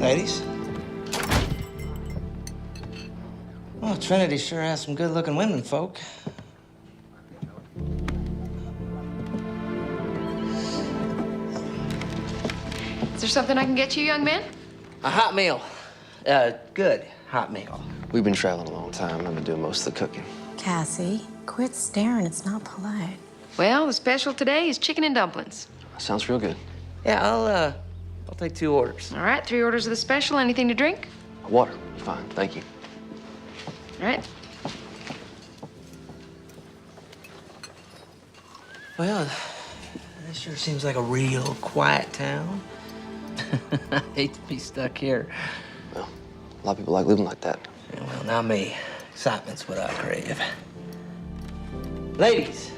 Ladies? Well, Trinity sure has some good-looking women, folk. Is there something I can get you, young man? A hot meal. Good hot meal. We've been traveling a long time. I've been doing most of the cooking. Cassie, quit staring. It's not polite. Well, the special today is chicken and dumplings. Sounds real good. Yeah, I'll take 2 orders. All right, 3 orders of the special. Anything to drink? Water. Fine. Thank you. All right. Well, this sure seems like a real quiet town. I hate to be stuck here. Well, a lot of people like living like that. Yeah, well, not me. Excitement's what I crave. Ladies,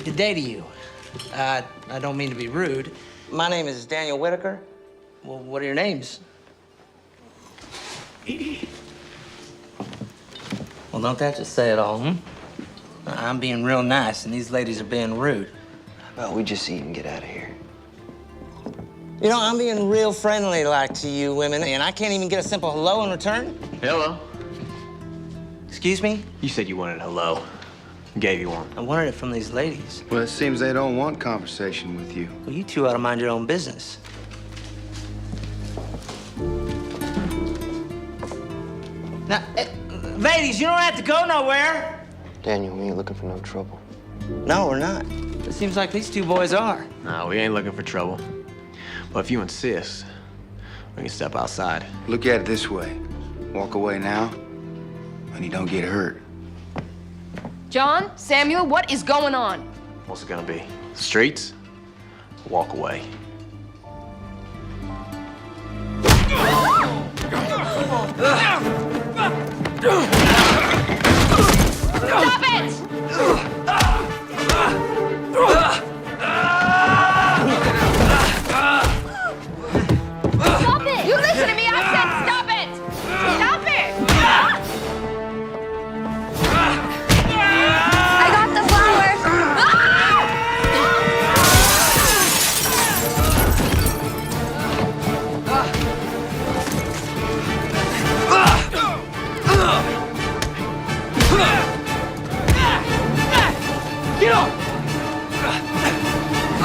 good day to you. I don't mean to be rude. My name is Daniel Whitaker. Well, what are your names? Well, don't that just say it all, hmm? I'm being real nice, and these ladies are being rude. How about we just eat and get out of here? You know, I'm being real friendly like to you women, and I can't even get a simple hello in return. Hello. Excuse me? You said you wanted a hello. Gave you one. I wanted it from these ladies. Well, it seems they don't want conversation with you. Well, you two ought to mind your own business. Now, ladies, you don't have to go nowhere. Daniel, we ain't looking for no trouble. No, we're not. It seems like these 2 boys are. No, we ain't looking for trouble. But if you insist, we can step outside. Look at it this way. Walk away now, and you don't get hurt. John, Samuel, what is going on? What's it gonna be? Streets? Walk away. Stop it! Stop it! You listen to me! I said stop it! Stop it! I got the flowers. Get up!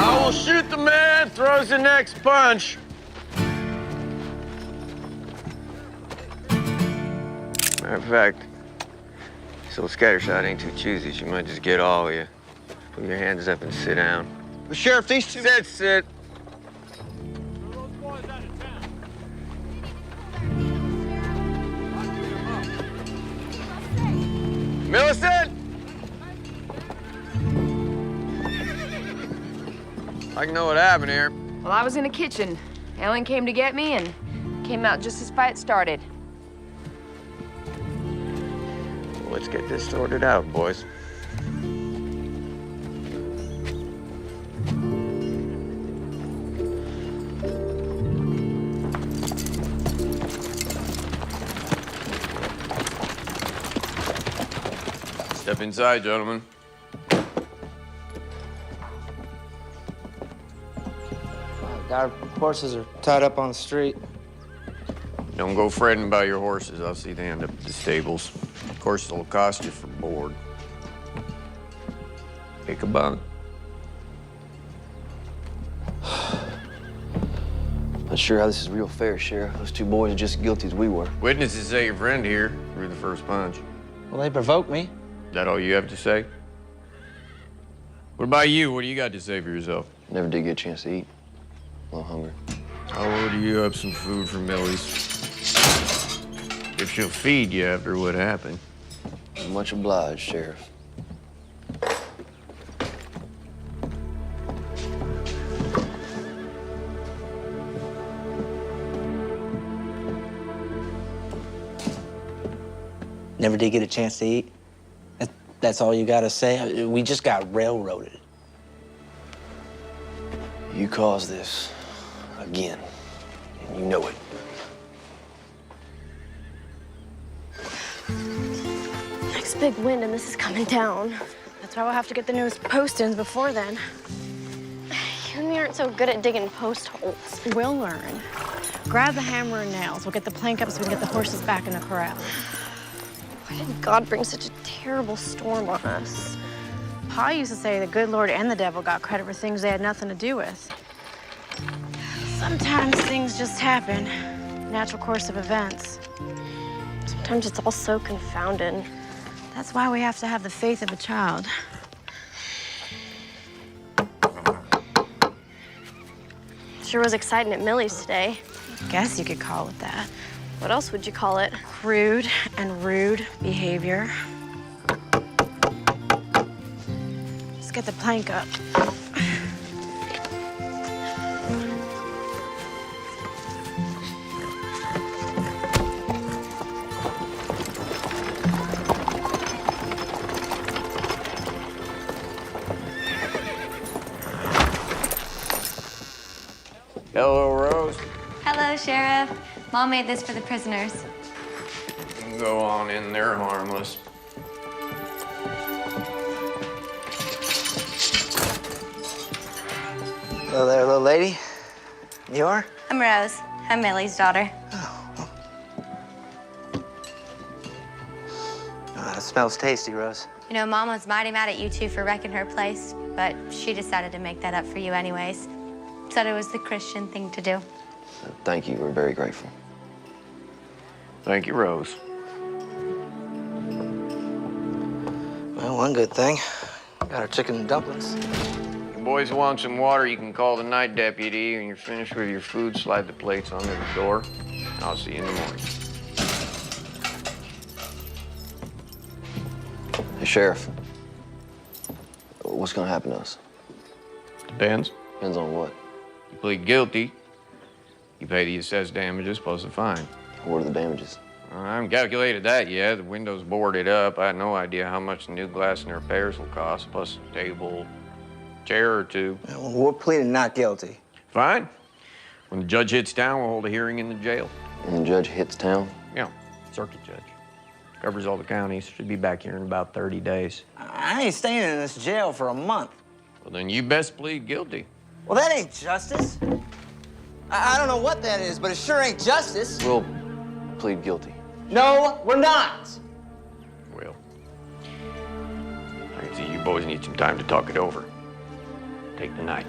I will shoot the man throws the next punch. Matter of fact, this old scattershot ain't too choosy. She might just get all of you. Put your hands up and sit down. But Sheriff, these 2... Sit. Millicent! I can know what happened here. Well, I was in the kitchen. Ellen came to get me and came out just as fight started. Let's get this sorted out, boys. Step inside, gentlemen. Our horses are tied up on the street. Don't go fretting about your horses. I'll see they end up at the stables. Of course, it'll cost you for board. Pick a bunk. Not sure how this is real fair, Sheriff. Those 2 boys are just as guilty as we were. Witnesses say your friend here threw the first punch. Well, they provoked me. Is that all you have to say? What about you? What do you got to say for yourself? Never did get a chance to eat. A little hungry. I'll order you up some food from Millie's. If she'll feed you after what happened. Much obliged, Sheriff. Never did get a chance to eat. That's all you gotta say? We just got railroaded. You caused this again, and you know it. Next big wind and this is coming down. That's why we'll have to get the newest postings before then. And we aren't so good at digging post holes. We'll learn. Grab the hammer and nails. We'll get the plank up so we can get the horses back in the corral. Why did God bring such a terrible storm on us? Pa used to say the good Lord and the devil got credit for things they had nothing to do with. Sometimes things just happen. Natural course of events. Sometimes it's all so confounded. That's why we have to have the faith of a child. Sure was exciting at Millie's today. Guess you could call it that. What else would you call it? Crude and rude behavior. Let's get the plank up. Hello, Rose. Hello, Sheriff. Mom made this for the prisoners. You can go on in there harmless. Hello there, little lady. You are? I'm Rose. I'm Millie's daughter. It smells tasty, Rose. You know, Mom was mighty mad at you two for wrecking her place, but she decided to make that up for you anyways. Said it was the Christian thing to do. Thank you. We're very grateful. Thank you, Rose. Well, one good thing. Got our chicken and dumplings. You boys want some water, you can call the night deputy. When you're finished with your food, slide the plates under the door. I'll see you in the morning. Hey, Sheriff. What's gonna happen to us? Depends. Depends on what. You plead guilty, you pay the assessed damages plus a fine. What are the damages? I haven't calculated that yet. The window's boarded up. I had no idea how much the new glass and repairs will cost, plus a table, chair or two. Well, we're pleading not guilty. Fine. When the judge hits town, we'll hold a hearing in the jail. And the judge hits town? Yeah, circuit judge. Covers all the counties. Should be back here in about 30 days. I ain't staying in this jail for a month. Well, then you best plead guilty. Well, that ain't justice. I don't know what that is, but it sure ain't justice. We'll plead guilty. No, we're not. Well, I can see you boys need some time to talk it over. Take the night.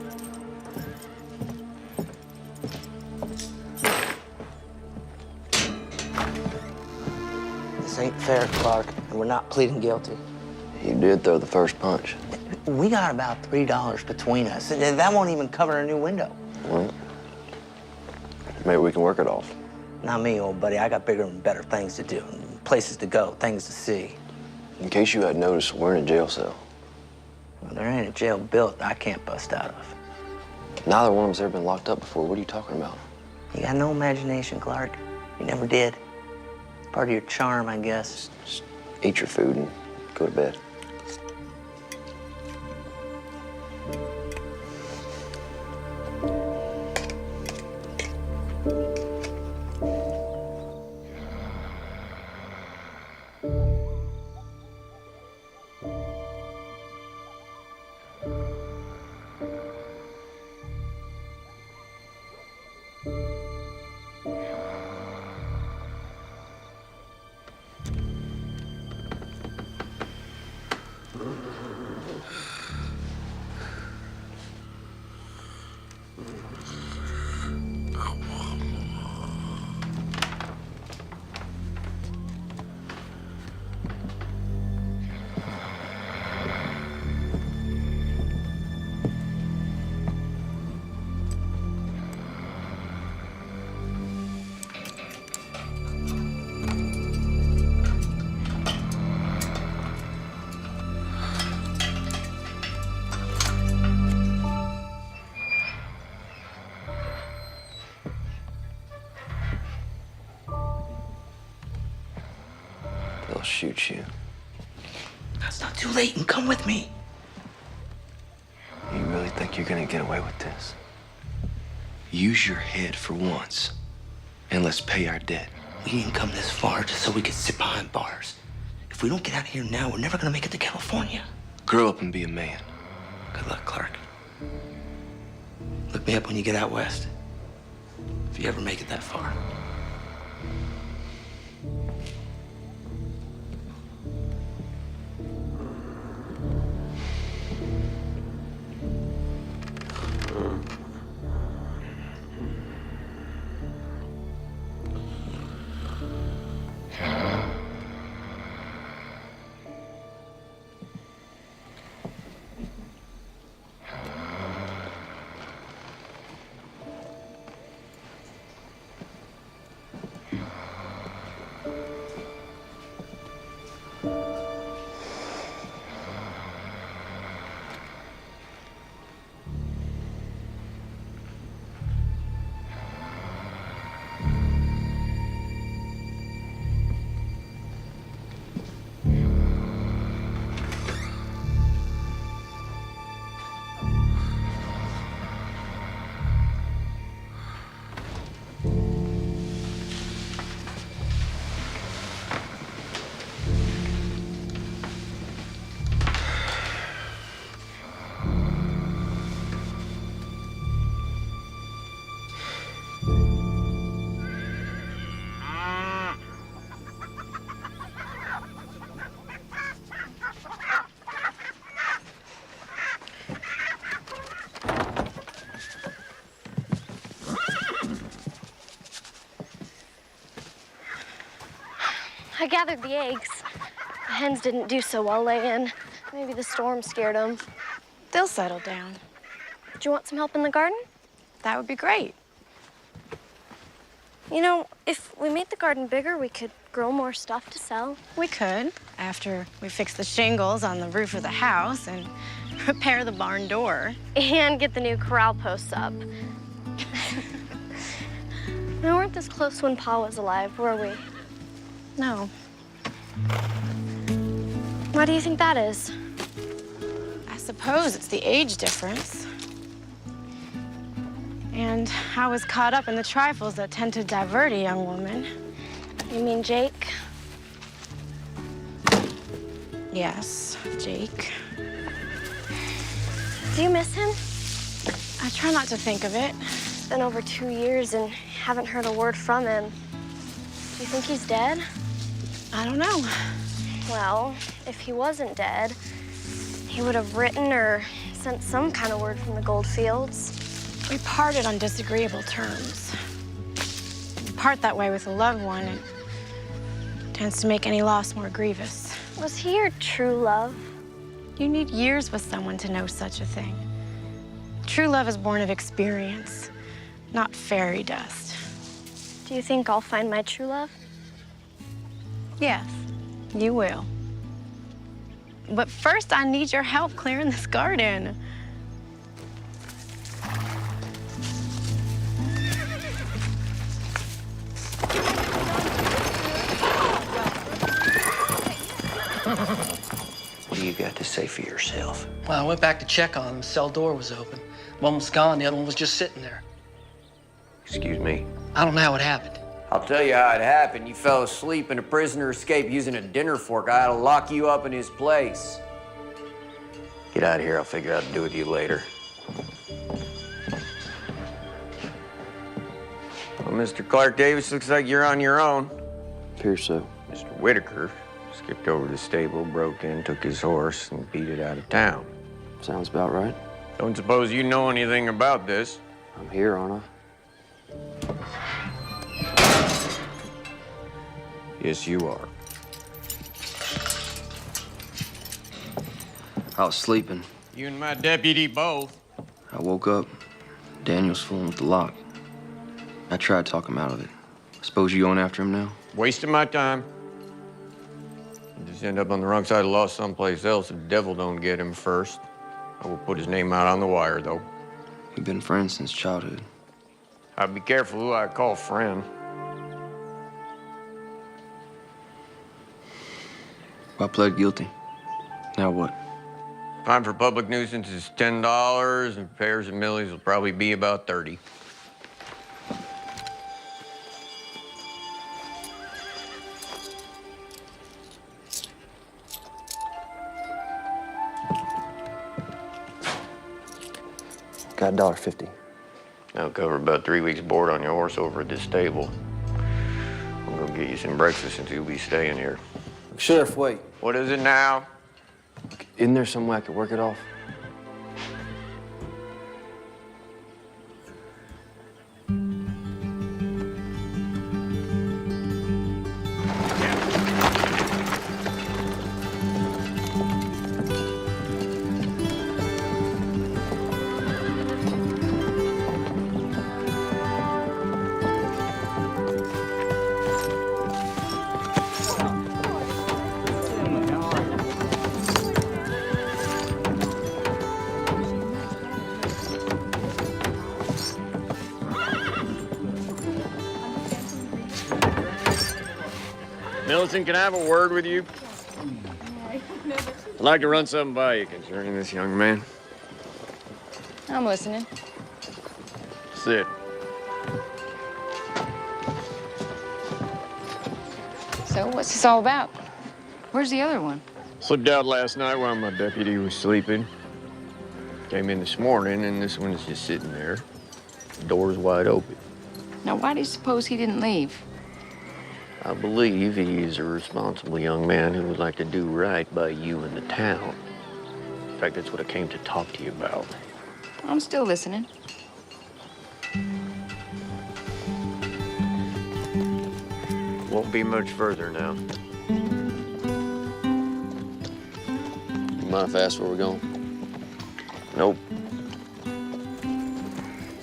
This ain't fair, Clark, and we're not pleading guilty. You did throw the first punch. We got about $3 between us, and that won't even cover a new window. Well, maybe we can work it off. Not me, old buddy. I got bigger and better things to do, places to go, things to see. In case you hadn't noticed, we're in a jail cell. Well, there ain't a jail built I can't bust out of. Neither one of us ever been locked up before. What are you talking about? You got no imagination, Clark. You never did. Part of your charm, I guess. Just eat your food and go to bed. They'll shoot you. It's not too late, and come with me. You really think you're gonna get away with this? Use your head for once, and let's pay our debt. We didn't come this far just so we could sit behind bars. If we don't get out of here now, we're never gonna make it to California. Grow up and be a man. Good luck, Clark. Look me up when you get out west. If you ever make it that far. I gathered the eggs. The hens didn't do so well laying. Maybe the storm scared them. They'll settle down. Do you want some help in the garden? That would be great. You know, if we made the garden bigger, we could grow more stuff to sell. We could, after we fix the shingles on the roof of the house and repair the barn door. And get the new corral posts up. We weren't this close when Pa was alive, were we? No. Why do you think that is? I suppose it's the age difference. And I was caught up in the trifles that tend to divert a young woman. You mean Jake? Yes, Jake. Do you miss him? I try not to think of it. It's been over 2 years and haven't heard a word from him. Do you think he's dead? I don't know. Well, if he wasn't dead, he would have written or sent some kind of word from the gold fields. We parted on disagreeable terms. You part that way with a loved one, it tends to make any loss more grievous. Was he your true love? You need years with someone to know such a thing. True love is born of experience, not fairy dust. Do you think I'll find my true love? Yes, you will. But first, I need your help clearing this garden. What do you got to say for yourself? Well, I went back to check on him. The cell door was open. One was gone, the other one was just sitting there. Excuse me. I don't know how it happened. I'll tell you how it happened. You fell asleep and a prisoner escaped using a dinner fork. I had to lock you up in his place. Get out of here. I'll figure out what to do with you later. Well, Mr. Clark Davis, looks like you're on your own. Appears so. Mr. Whitaker skipped over to the stable, broke in, took his horse, and beat it out of town. Sounds about right. Don't suppose you know anything about this. I'm here, aren't I? Yes, you are. I was sleeping. You and my deputy both. I woke up. Daniel's fooling with the lock. I tried to talk him out of it. Suppose you going after him now? Wasting my time. You just end up on the wrong side of the law someplace else if the devil don't get him first. I will put his name out on the wire, though. We've been friends since childhood. I'd be careful who I call friend. I pled guilty. Now what? Fine for public nuisance is $10, and repairs and millies will probably be about 30. Got $1.50. I'll cover about 3 weeks' board on your horse over at this stable. I'm gonna get you some breakfast since you'll be staying here. Sheriff, wait. What is it now? Isn't there some way I could work it off? Millicent, can I have a word with you? I'd like to run something by you concerning this young man. I'm listening. Sit. So, what's this all about? Where's the other one? Slipped out last night while my deputy was sleeping. Came in this morning, and this one's just sitting there. The door's wide open. Now, why do you suppose he didn't leave? I believe he's a responsible young man who would like to do right by you and the town. In fact, that's what I came to talk to you about. I'm still listening. Won't be much further now. You mind if I ask where we're going? Nope.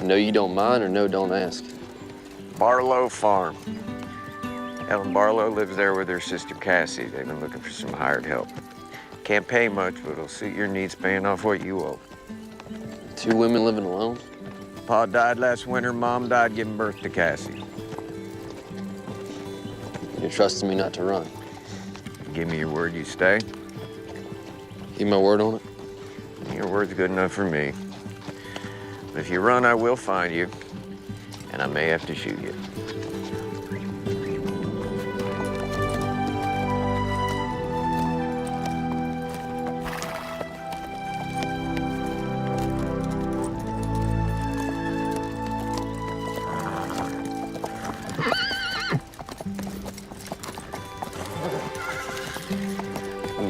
No, you don't mind, or no, don't ask? Barlow Farm. Ellen Barlow lives there with her sister Cassie. They've been looking for some hired help. Can't pay much, but it'll suit your needs paying off what you owe. 2 women living alone? Pa died last winter, Mom died giving birth to Cassie. You're trusting me not to run? Give me your word you stay. Give my word on it? Your word's good enough for me. But if you run, I will find you, and I may have to shoot you.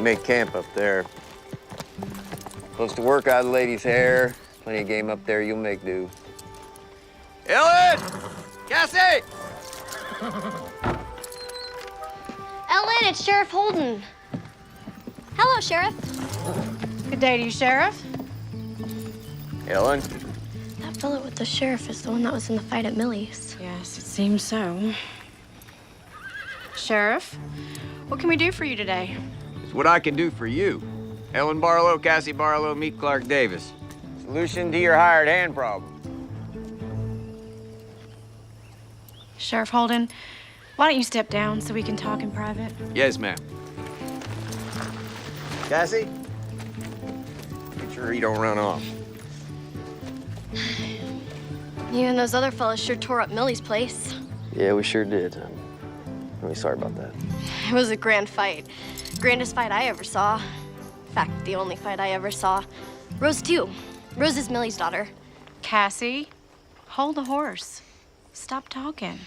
Make camp up there. Supposed to work out a lady's hair. Plenty of game up there. You'll make do. Ellen! Cassie! Ellen, it's Sheriff Holden. Hello, Sheriff. Good day to you, Sheriff. Ellen? That fellow with the sheriff is the one that was in the fight at Millie's. Yes, it seems so. Sheriff, what can we do for you today? It's what I can do for you. Ellen Barlow, Cassie Barlow, meet Clark Davis. Solution to your hired hand problem. Sheriff Holden, why don't you step down so we can talk in private? Yes, ma'am. Cassie? Make sure he don't run off. You and those other fellas sure tore up Millie's place. Yeah, we sure did. I'm really sorry about that. It was a grand fight. Grandest fight I ever saw. In fact, the only fight I ever saw. Rose, too. Rose is Millie's daughter. Cassie, hold the horse. Stop talking.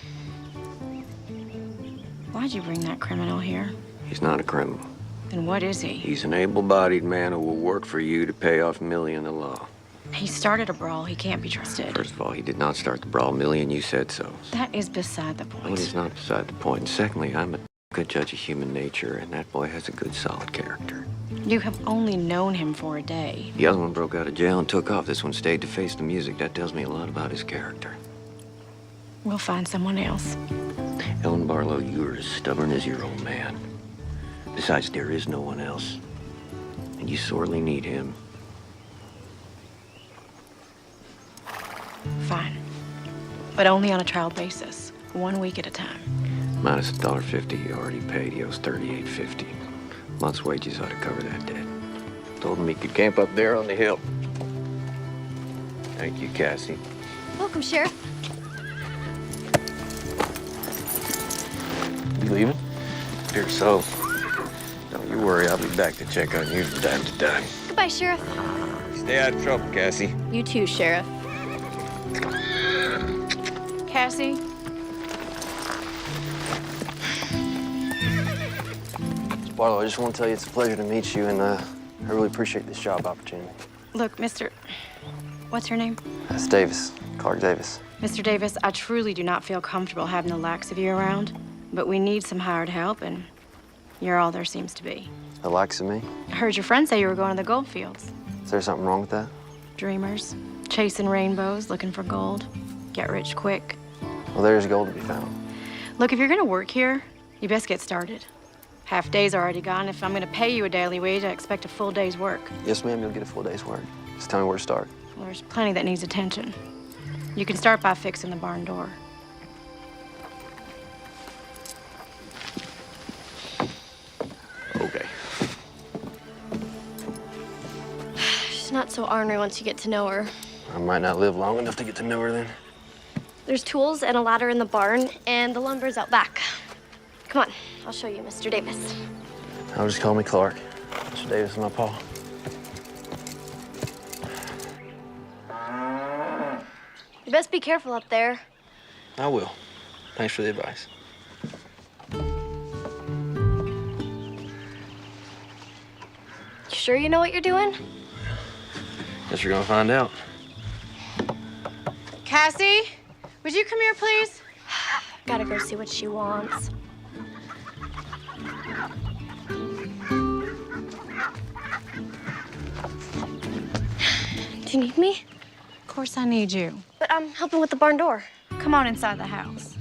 Why'd you bring that criminal here? He's not a criminal. Then what is he? He's an able-bodied man who will work for you to pay off Millie and the law. He started a brawl. He can't be trusted. First of all, he did not start the brawl. Millie and you said so. That is beside the Well, point. it's not beside the point. And secondly, I'm a good judge of human nature, and that boy has a good, solid character. You have only known him for a day. The other one broke out of jail and took off. This one stayed to face the music. That tells me a lot about his character. We'll find someone else. Ellen Barlow, you're as stubborn as your old man. Besides, there is no one else. And you sorely need him. Fine. But only on a trial basis. 1 week at a time. Minus $1.50 you already paid. He owes $38.50. Month's wages ought to cover that debt. Told him he could camp up there on the hill. Thank you, Cassie. Welcome, Sheriff. You leaving? Fear so. Don't you worry, I'll be back to check on you from time to time. Goodbye, Sheriff. Stay out of trouble, Cassie. You too, Sheriff. Cassie? Barlow, I just want to tell you it's a pleasure to meet you, and I really appreciate this job opportunity. Look, what's your name? That's Davis, Clark Davis. Mr. Davis, I truly do not feel comfortable having the likes of you around, but we need some hired help, and you're all there seems to be. The likes of me? I heard your friend say you were going to the gold fields. Is there something wrong with that? Dreamers, chasing rainbows, looking for gold. Get rich quick. Well, there's gold to be found. Look, if you're gonna work here, you best get started. Half day's already gone. If I'm gonna pay you a daily wage, I expect a full day's work. Yes, ma'am, you'll get a full day's work. Just tell me where to start. Well, there's plenty that needs attention. You can start by fixing the barn door. Okay. She's not so ornery once you get to know her. I might not live long enough to get to know her then. There's tools and a ladder in the barn, and the lumber's out back. Come on, I'll show you, Mr. Davis. I'll just call me Clark. Mr. Davis is my paw. You best be careful up there. I will. Thanks for the advice. You sure you know what you're doing? Guess you're gonna find out. Cassie, would you come here, please? Gotta go see what she wants. Do you need me? Of course I need you. But I'm helping with the barn door. Come on inside the house.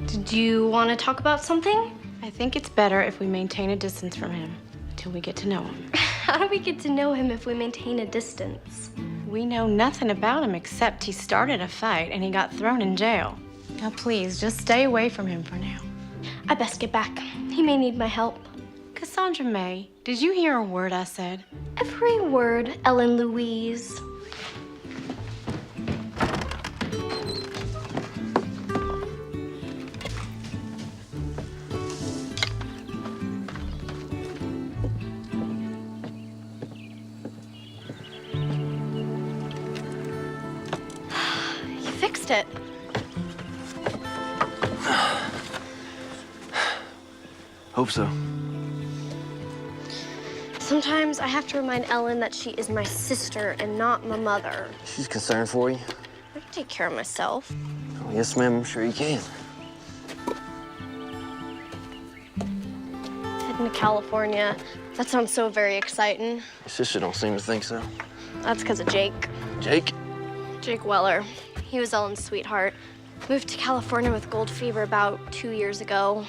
Did you want to talk about something? I think it's better if we maintain a distance from him until we get to know him. How do we get to know him if we maintain a distance? We know nothing about him except he started a fight and he got thrown in jail. Now, please, just stay away from him for now. I best get back. He may need my help. Cassandra May, did you hear a word I said? Every word, Ellen Louise. You fixed it. Hope so. Sometimes I have to remind Ellen that she is my sister and not my mother. She's concerned for you. I can take care of myself. Oh, yes, ma'am, I'm sure you can. Heading to California. That sounds so very exciting. Your sister don't seem to think so. That's because of Jake. Jake? Jake Weller. He was Ellen's sweetheart. Moved to California with gold fever about 2 years ago.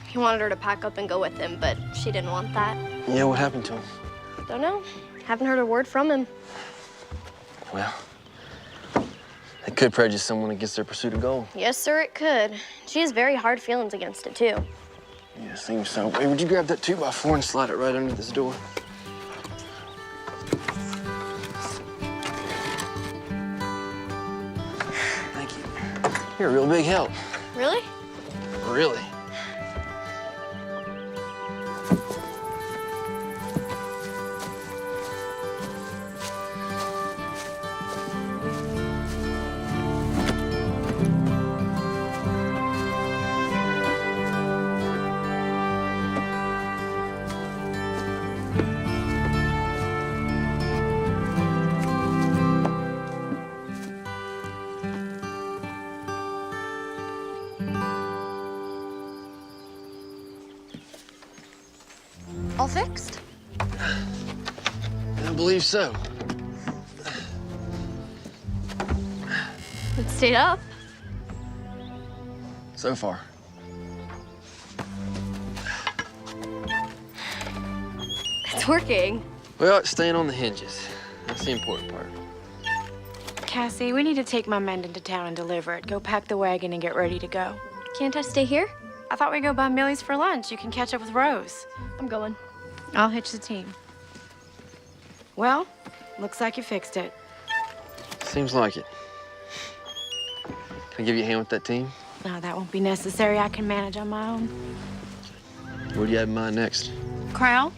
He wanted her to pack up and go with him, but she didn't want that. Yeah, what happened to him? Don't know. Haven't heard a word from him. Well, it could prejudice someone against their pursuit of gold. Yes, sir, it could. She has very hard feelings against it, too. Yeah, seems so. Hey, would you grab that 2x4 and slide it right under this door? Thank you. You're a real big help. Really? Really? All fixed? I believe so. It stayed up. So far. It's working. Well, it's staying on the hinges. That's the important part. Cassie, we need to take my men into town and deliver it. Go pack the wagon and get ready to go. Can't I stay here? I thought we'd go by Millie's for lunch. You can catch up with Rose. I'm going. I'll hitch the team. Well, looks like you fixed it. Seems like it. Can I give you a hand with that team? No, that won't be necessary. I can manage on my own. What do you have in mind next? Corral,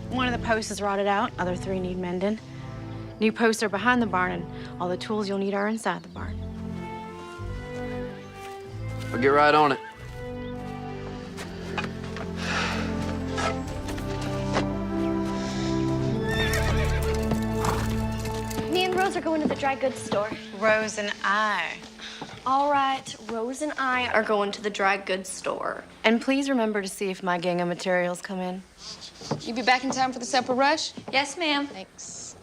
one of the posts is rotted out. Other 3 need mending. New posts are behind the barn, and all the tools you'll need are inside the barn. I'll get right on it. Me and Rose are going to the dry goods store. Rose and I. All right, Rose and I are going to the dry goods store. And please remember to see if my gang of materials come in. You be back in time for the supper rush? Yes, ma'am. Thanks.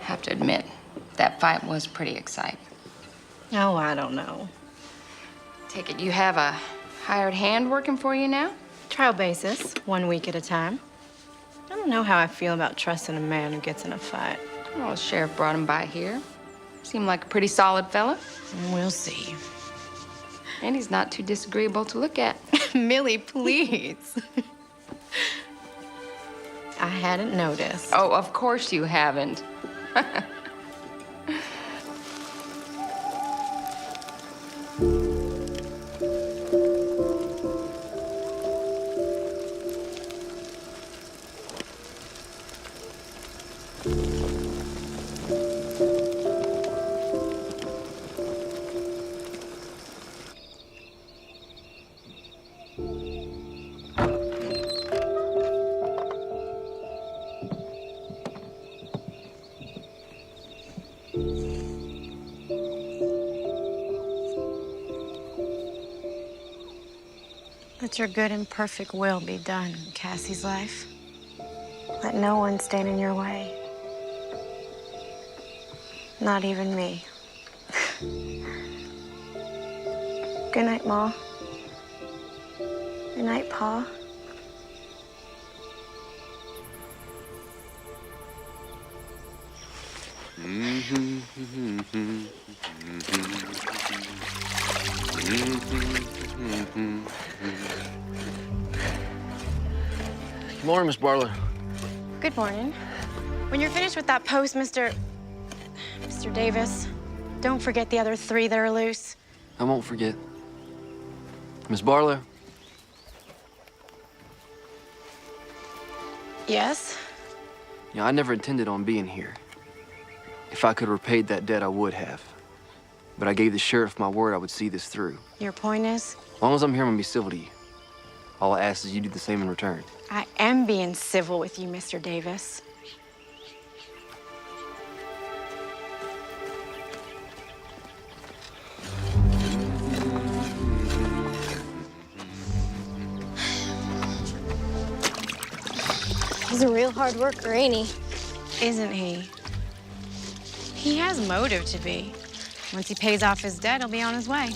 Have to admit, that fight was pretty exciting. Oh, I don't know. Take it you have a hired hand working for you now? Trial basis, 1 week at a time. I don't know how I feel about trusting a man who gets in a fight. Well, the sheriff brought him by here. Seemed like a pretty solid fella. We'll see. And he's not too disagreeable to look at. Millie, please. I hadn't noticed. Oh, of course you haven't. Let your good and perfect will be done in Cassie's life. Let no one stand in your way. Not even me. Good night, Ma. Good night, Pa. Good morning, Miss Barlow. Good morning. When you're finished with that post, Mr. Davis, don't forget the other 3 that are loose. I won't forget. Miss Barlow, Yes? you know, I never intended on being here. If I could have repaid that debt, I would have. But I gave the sheriff my word I would see this through. Your point is? As long as I'm here, I'm gonna be civil to you. All I ask is you do the same in return. I am being civil with you, Mr. Davis. He's a real hard worker, ain't he? Isn't he? He has motive to be. Once he pays off his debt, he'll be on his way.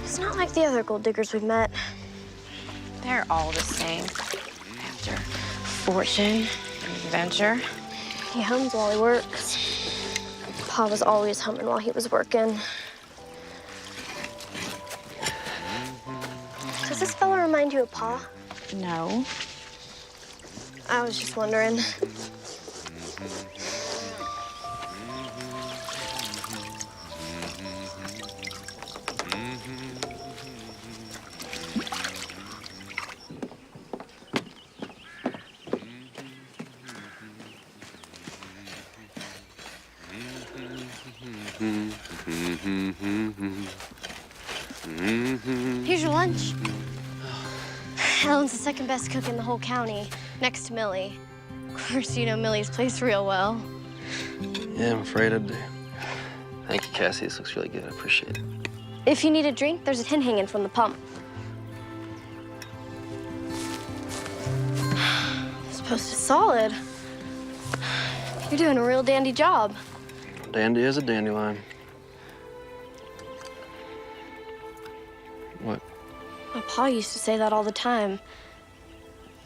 He's not like the other gold diggers we've met. They're all the same. After fortune and adventure. He hums while he works. Pa was always humming while he was working. Does this fella remind you of Pa? No. I was just wondering. Here's your lunch. Ellen's the second best cook in the whole county, next to Millie. Of course, you know Millie's place real well. Yeah, I'm afraid I do. Thank you, Cassie. This looks really good. I appreciate it. If you need a drink, there's a tin hanging from the pump. This post is solid. You're doing a real dandy job. Dandy is a dandelion. What? My pa used to say that all the time.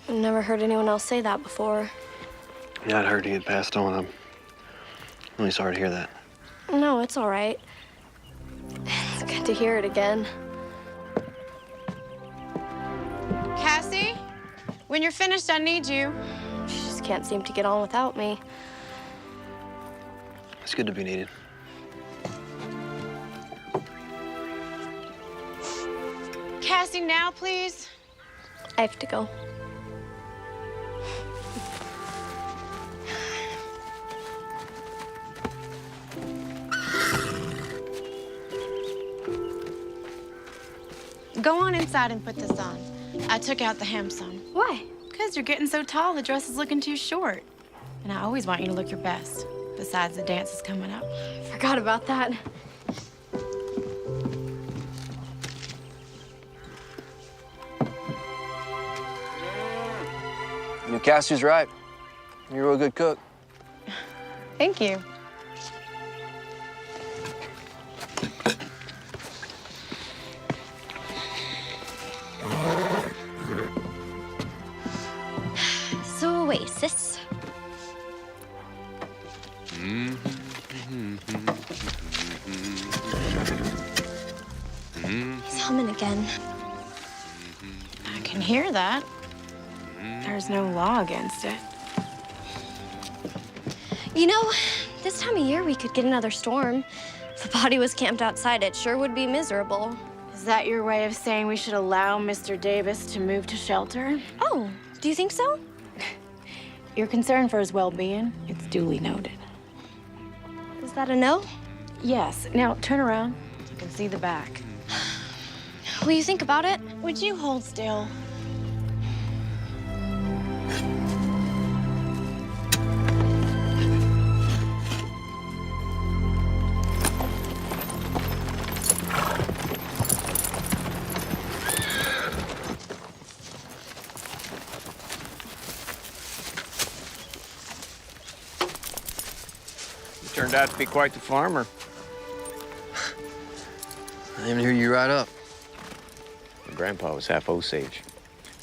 I've never heard anyone else say that before. Yeah, I'd heard he had passed on. I'm really sorry to hear that. No, it's all right. It's good to hear it again. Cassie, when you're finished, I need you. She just just can't seem to get on without me. It's good to be needed. Cassie, now, please. I have to go. Go on inside and put this on. I took out the hem seam. Why? Because you're getting so tall, the dress is looking too short. And I always want you to look your best. Besides, the dance is coming up. Forgot about that. You know, Cassie's right. You're a real good cook. Thank you. So, Oasis. He's humming again. I can hear that. There's no law against it. You know, this time of year we could get another storm. If a body was camped outside, it sure would be miserable. Is that your way of saying we should allow Mr. Davis to move to shelter? Oh, do you think so? You're concerned for his well-being. It's duly noted. Is that a no? Yes. Now, turn around. You can see the back. Will you think about it? Would you hold still? Turned out to be quite the farmer. I didn't hear you right up. My grandpa was half Osage.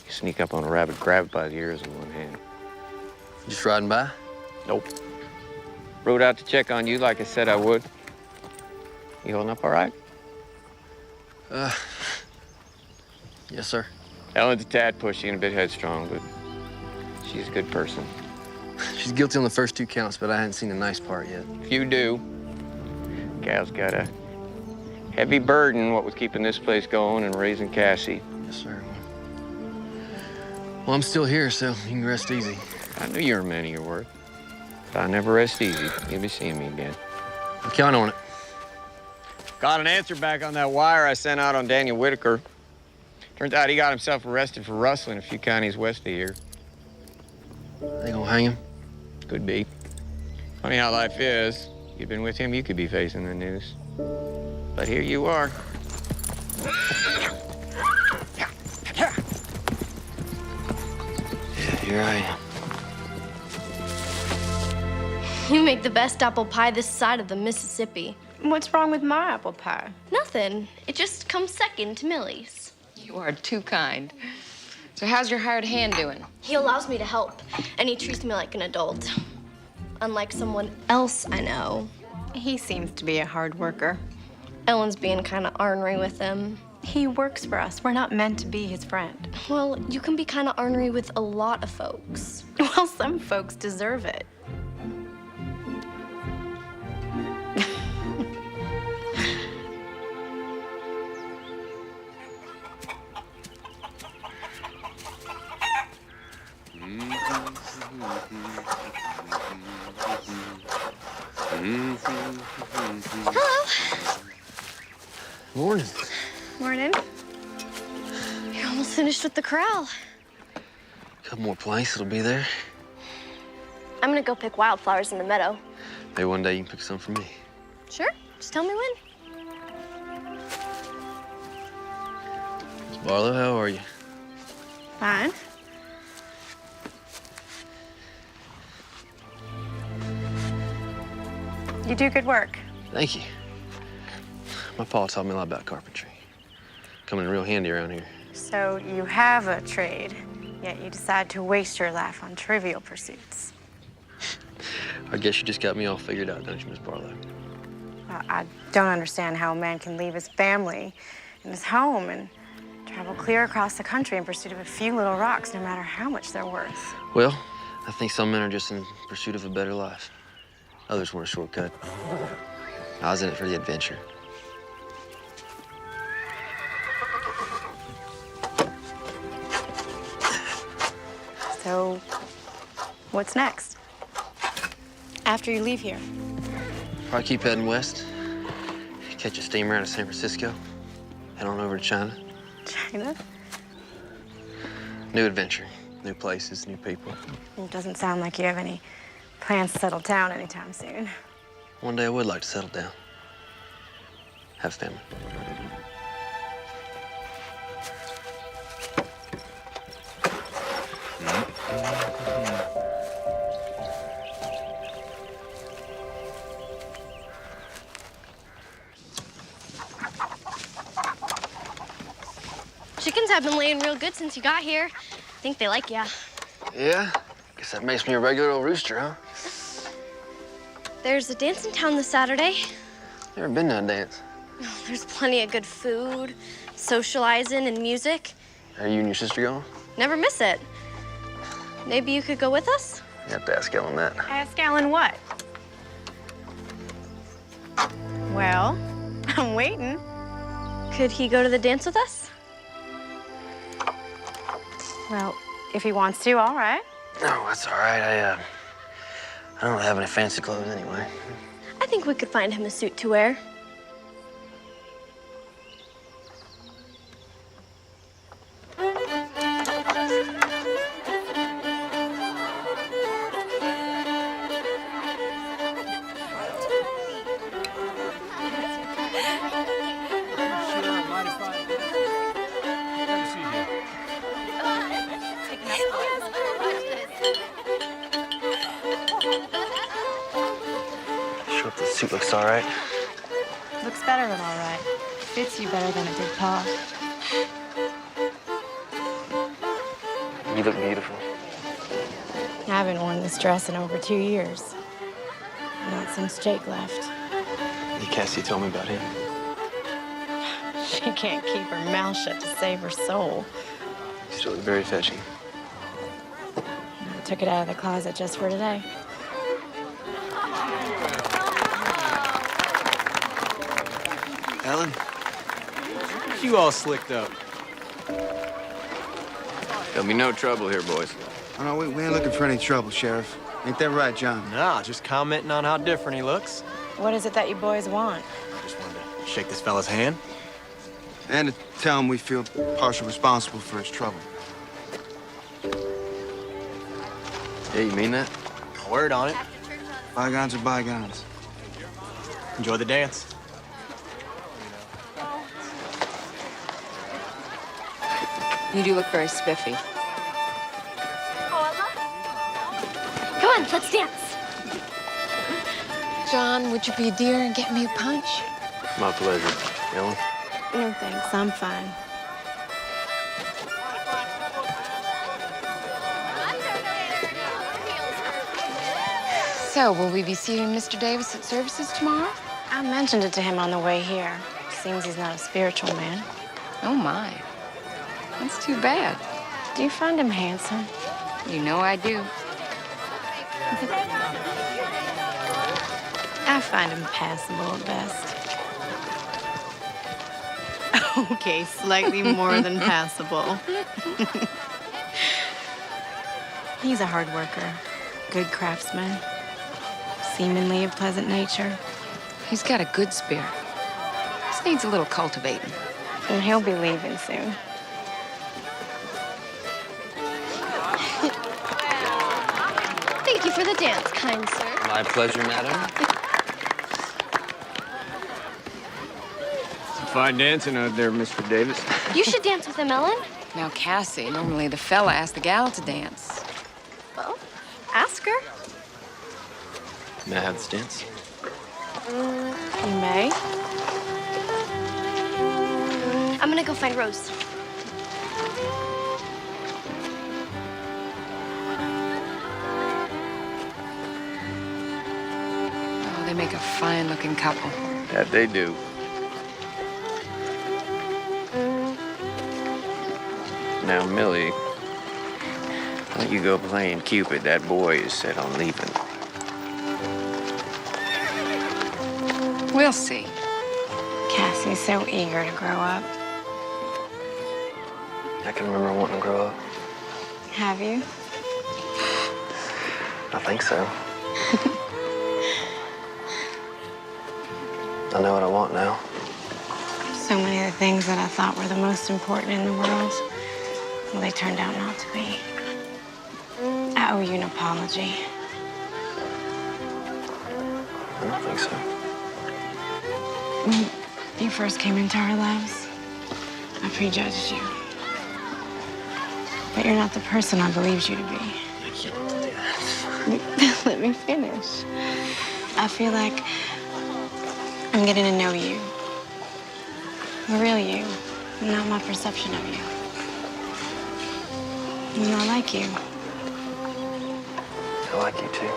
You sneak up on a rabbit, grab it by the ears in one hand. Just riding by? Nope. Rode out to check on you like I said I would. You holding up all right? Yes, sir. Ellen's a tad pushy and a bit headstrong, but she's a good person. She's guilty on the first 2 counts, but I hadn't seen the nice part yet. If you do, Gal's got a heavy burden, what with keeping this place going and raising Cassie. Yes, sir. Well, I'm still here, so you can rest easy. I knew you were a man of your word. But I never rest easy. You'll be seeing me again. I'll count on it. Got an answer back on that wire I sent out on Daniel Whitaker. Turns out he got himself arrested for rustling a few counties west of here. They gonna hang him? Could be. Funny how life is. If you'd been with him, you could be facing the news. But here you are. Yeah, here I am. You make the best apple pie this side of the Mississippi. What's wrong with my apple pie? Nothing. It just comes second to Millie's. You are too kind. So how's your hired hand doing? He allows me to help, and he treats me like an adult. Unlike someone else I know. He seems to be a hard worker. Ellen's being kind of ornery with him. He works for us. We're not meant to be his friend. Well, you can be kind of ornery with a lot of folks. Well, some folks deserve it. Hello. Morning. Morning. You're almost finished with the corral. Couple more planks, it'll be there. I'm gonna go pick wildflowers in the meadow. Maybe one day you can pick some for me. Sure, just tell me when. Miss Barlow, how are you? Fine. You do good work. Thank you. My pa taught me a lot about carpentry. Coming in real handy around here. So you have a trade, yet you decide to waste your life on trivial pursuits. I guess you just got me all figured out, don't you, Miss Barlow? Well, I don't understand how a man can leave his family and his home and travel clear across the country in pursuit of a few little rocks, no matter how much they're worth. Well, I think some men are just in pursuit of a better life. Others want a shortcut. I was in it for the adventure. So, what's next? After you leave here? Probably keep heading west. Catch a steamer out of San Francisco. Head on over to China. China? New adventure. New places, new people. It doesn't sound like you have any plans to settle down anytime soon. One day I would like to settle down. Have family. Chickens have been laying real good since you got here. I think they like ya. Yeah? Guess that makes me a regular old rooster, huh? There's a dance in town this Saturday. Never been to a dance. Oh, there's plenty of good food, socializing, and music. Are you and your sister going? Never miss it. Maybe you could go with us? You have to ask Ellen that. Ask Alan what? Well, I'm waiting. Could he go to the dance with us? Well, if he wants to, all right. No, that's all right. I don't have any fancy clothes anyway. I think we could find him a suit to wear. Sure if the suit looks all right. Looks better than all right. Fits you better than it did Pa. You look beautiful. I haven't worn this dress in over 2 years. Not since Jake left. Cassie told me about him. She can't keep her mouth shut to save her soul. You still look very fetching. I took it out of the closet just for today. Ellen? You all slicked up. There'll be no trouble here, boys. Oh, no, we ain't looking for any trouble, Sheriff. Ain't that right, John? Nah, just commenting on how different he looks. What is it that you boys want? Just wanted to shake this fella's hand. And to tell him we feel partially responsible for his trouble. Yeah, you mean that? Word on it. Bygones are bygones. Enjoy the dance. You do look very spiffy. Come on, let's dance. John, would you be a dear and get me a punch? My pleasure. Ellen? No, thanks. I'm fine. So, will we be seeing Mr. Davis at services tomorrow? I mentioned it to him on the way here. Seems he's not a spiritual man. Oh, my. That's too bad. Do you find him handsome? You know I do. I find him passable at best. Okay, slightly more than passable. He's a hard worker, good craftsman, seemingly of pleasant nature. He's got a good spirit. Just needs a little cultivating. And he'll be leaving soon. Thank you for the dance, kind sir. My pleasure, madam. Fine dancing out there, Mr. Davis. You should dance with him, Ellen. Now, Cassie, normally the fella asks the gal to dance. Well, ask her. May I have this dance? You may. I'm gonna go find Rose. Oh, they make a fine-looking couple. That they do. Now, Millie, Well, you go playing Cupid. That boy is set on leaving. We'll see. Cassie's so eager to grow up. I can remember wanting to grow up. Have you? I think so. I know what I want now. So many of the things that I thought were the most important in the world, well, they turned out not to be. I owe you an apology. I don't think so. When you first came into our lives, I prejudged you. But you're not the person I believed you to be. I can't do that. Let me finish. I feel like I'm getting to know you. The real you, not my perception of you. And I like you. I like you too.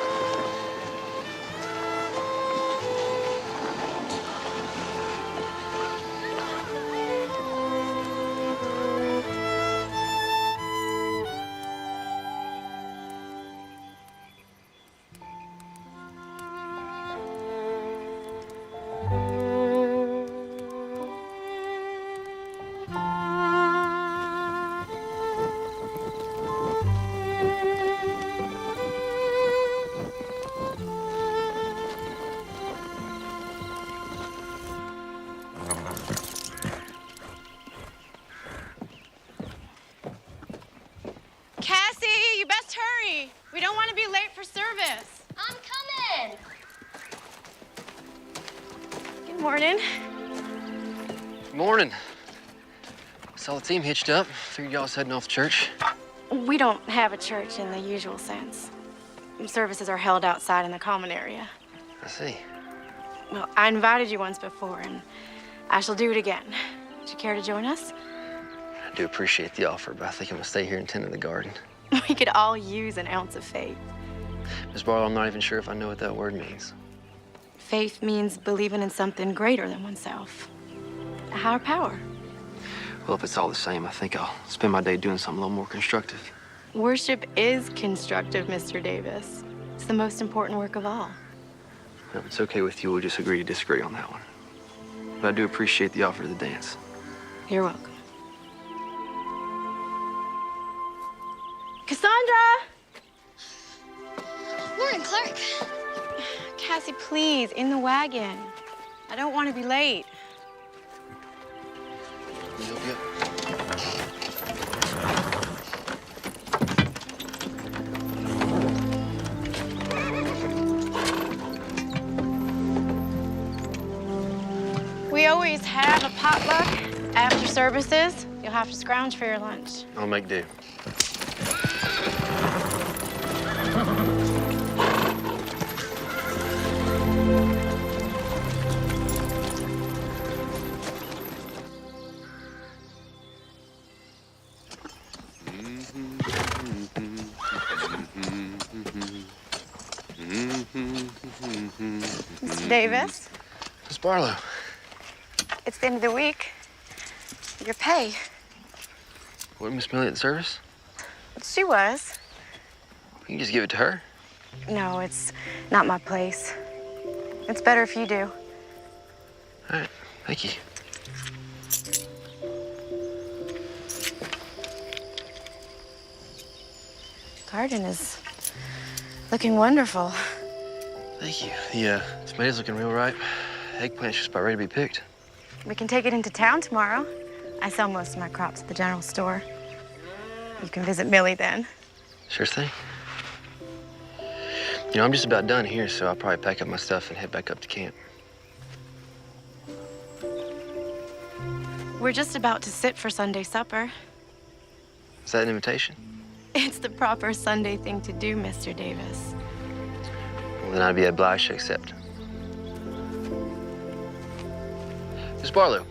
Cassie, you best hurry. We don't want to be late for service. I'm coming. Good morning. Morning. Saw the team hitched up. Figured y'all was heading off to church. We don't have a church in the usual sense. Services are held outside in the common area. I see. Well, I invited you once before, and I shall do it again. Would you care to join us? I do appreciate the offer, but I think I'm gonna stay here and tend to the garden. We could all use an ounce of faith. Miss Barlow, I'm not even sure if I know what that word means. Faith means believing in something greater than oneself. A higher power. Well, if it's all the same, I think I'll spend my day doing something a little more constructive. Worship is constructive, Mr. Davis. It's the most important work of all. If it's okay with you, we'll just agree to disagree on that one. But I do appreciate the offer of the dance. You're welcome. Cassandra! Morning, Clark. Cassie, please, in the wagon. I don't want to be late. Yep. We always have a potluck after services. You'll have to scrounge for your lunch. I'll make do. Mr. Davis, Miss Barlow. it's the end of the week. Your pay. Wasn't Miss Millie at the service? She was. You can just give it to her. No, it's not my place. It's better if you do. All right, thank you. Garden is looking wonderful. Thank you. The tomatoes looking real ripe. Eggplant's just about ready to be picked. We can take it into town tomorrow. I sell most of my crops at the general store. You can visit Millie then. Sure thing. You know, I'm just about done here, so I'll probably pack up my stuff and head back up to camp. We're just about to sit for Sunday supper. Is that an invitation? It's the proper Sunday thing to do, Mr. Davis. Well, then I'd be obliged to accept. Miss Barlow,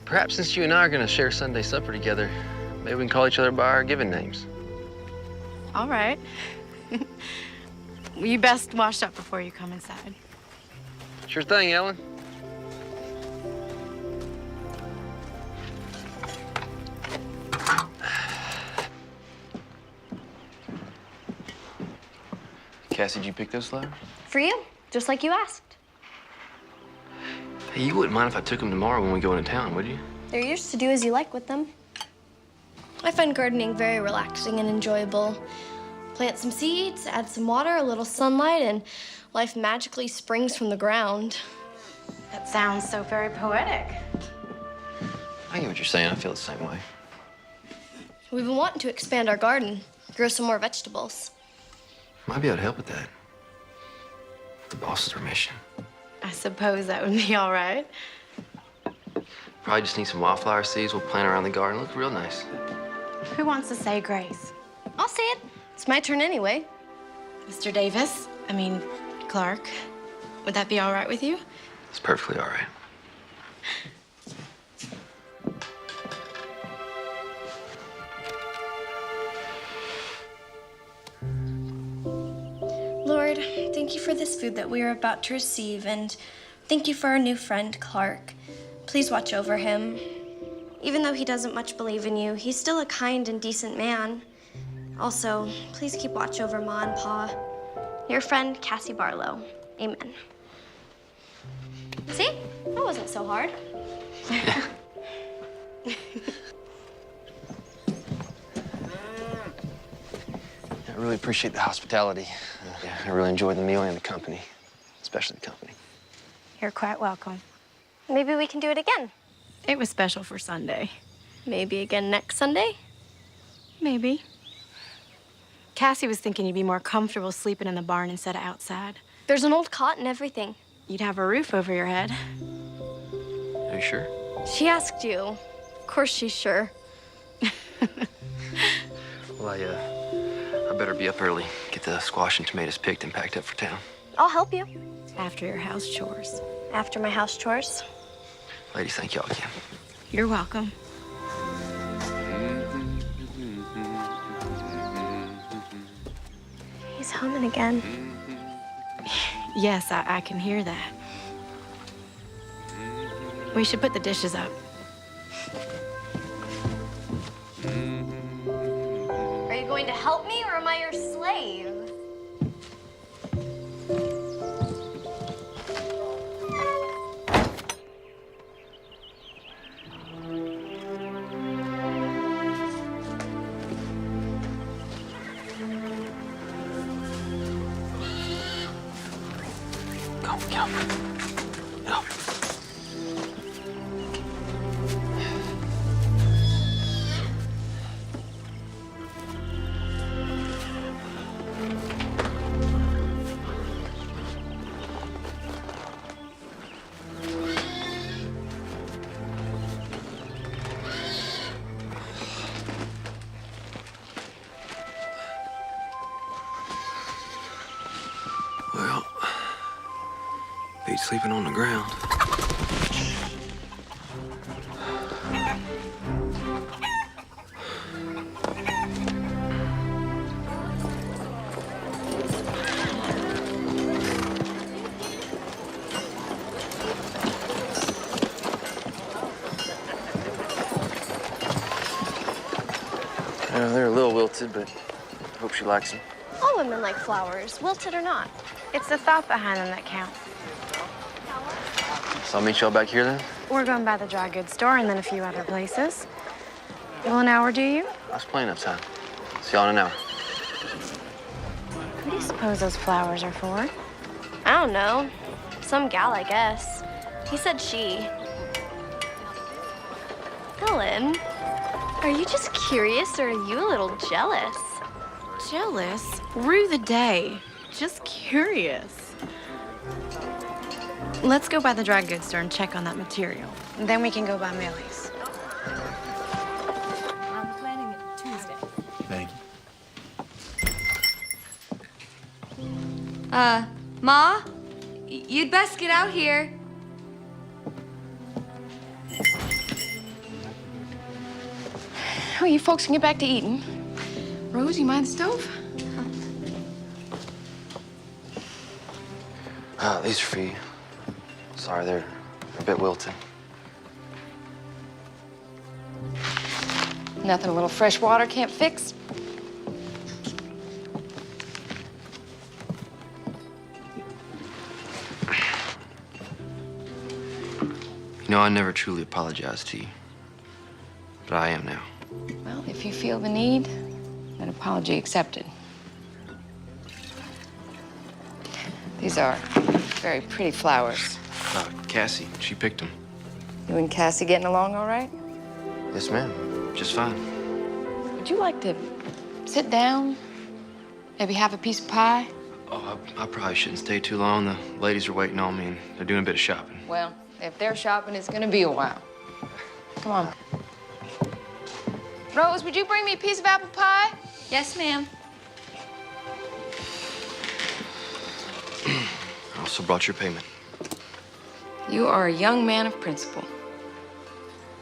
perhaps since you and I are going to share Sunday supper together, maybe we can call each other by our given names. All right. Well, you best wash up before you come inside. Sure thing, Ellen. Cassie, did you pick those flowers? For you, just like you asked. Hey, you wouldn't mind if I took them tomorrow when we go into town, would you? They're yours to do as you like with them. I find gardening very relaxing and enjoyable. Plant some seeds, add some water, a little sunlight, and life magically springs from the ground. That sounds so very poetic. I get what you're saying. I feel the same way. We've been wanting to expand our garden, grow some more vegetables. Might be able to help with that. The boss's permission. I suppose that would be all right. Probably just need some wildflower seeds. We'll plant around the garden. Look real nice. Who wants to say grace? I'll say it. It's my turn anyway. Mr. Davis? Clark. Would that be all right with you? It's perfectly all right. Lord, thank you for this food that we are about to receive, and thank you for our new friend, Clark. Please watch over him. Even though he doesn't much believe in you, he's still a kind and decent man. Also, please keep watch over Ma and Pa. Your friend, Cassie Barlow. Amen. See? That wasn't so hard. I really appreciate the hospitality. Yeah, I really enjoyed the meal and the company, especially the company. You're quite welcome. Maybe we can do it again. It was special for Sunday. Maybe again next Sunday? Maybe. Cassie was thinking you'd be more comfortable sleeping in the barn instead of outside. There's an old cot and everything. You'd have a roof over your head. Are you sure? She asked you. Of course she's sure. Well, I better be up early. Get the squash and tomatoes picked and packed up for town. I'll help you. After your house chores. After my house chores. Ladies, thank y'all again. You're welcome. He's humming again. Yes, I can hear that. We should put the dishes up. Are you going to help me, or am I your slave? Go, get up. Get up. Well, beat sleeping on the ground. They're a little wilted, but I hope she likes them. All women like flowers, wilted or not. It's the thought behind them that counts. So I'll meet y'all back here then? We're going by the dry goods store and then a few other places. Will an hour do you? That's plenty of time. See y'all in an hour. Who do you suppose those flowers are for? I don't know. Some gal, I guess. He said she. Ellen, are you just curious or are you a little jealous? Jealous? Rue the day. Just curious. Let's go by the dry goods store and check on that material. And then we can go by Millie's. I'm planning it Tuesday. Thank you. Ma? You'd best get out here. Oh, you folks can get back to eating. Rose, you mind the stove? These are for you. Sorry, they're a bit wilted. Nothing a little fresh water can't fix. You know, I never truly apologized to you. But I am now. Well, if you feel the need, an apology accepted. These are very pretty flowers. Cassie, she picked them. You and Cassie getting along all right? Yes, ma'am. Just fine. Would you like to sit down? Maybe have a piece of pie? Oh, I probably shouldn't stay too long. The ladies are waiting on me, and they're doing a bit of shopping. Well, if they're shopping, it's gonna be a while. Come on. Rose, would you bring me a piece of apple pie? Yes, ma'am. I also brought your payment. You are a young man of principle.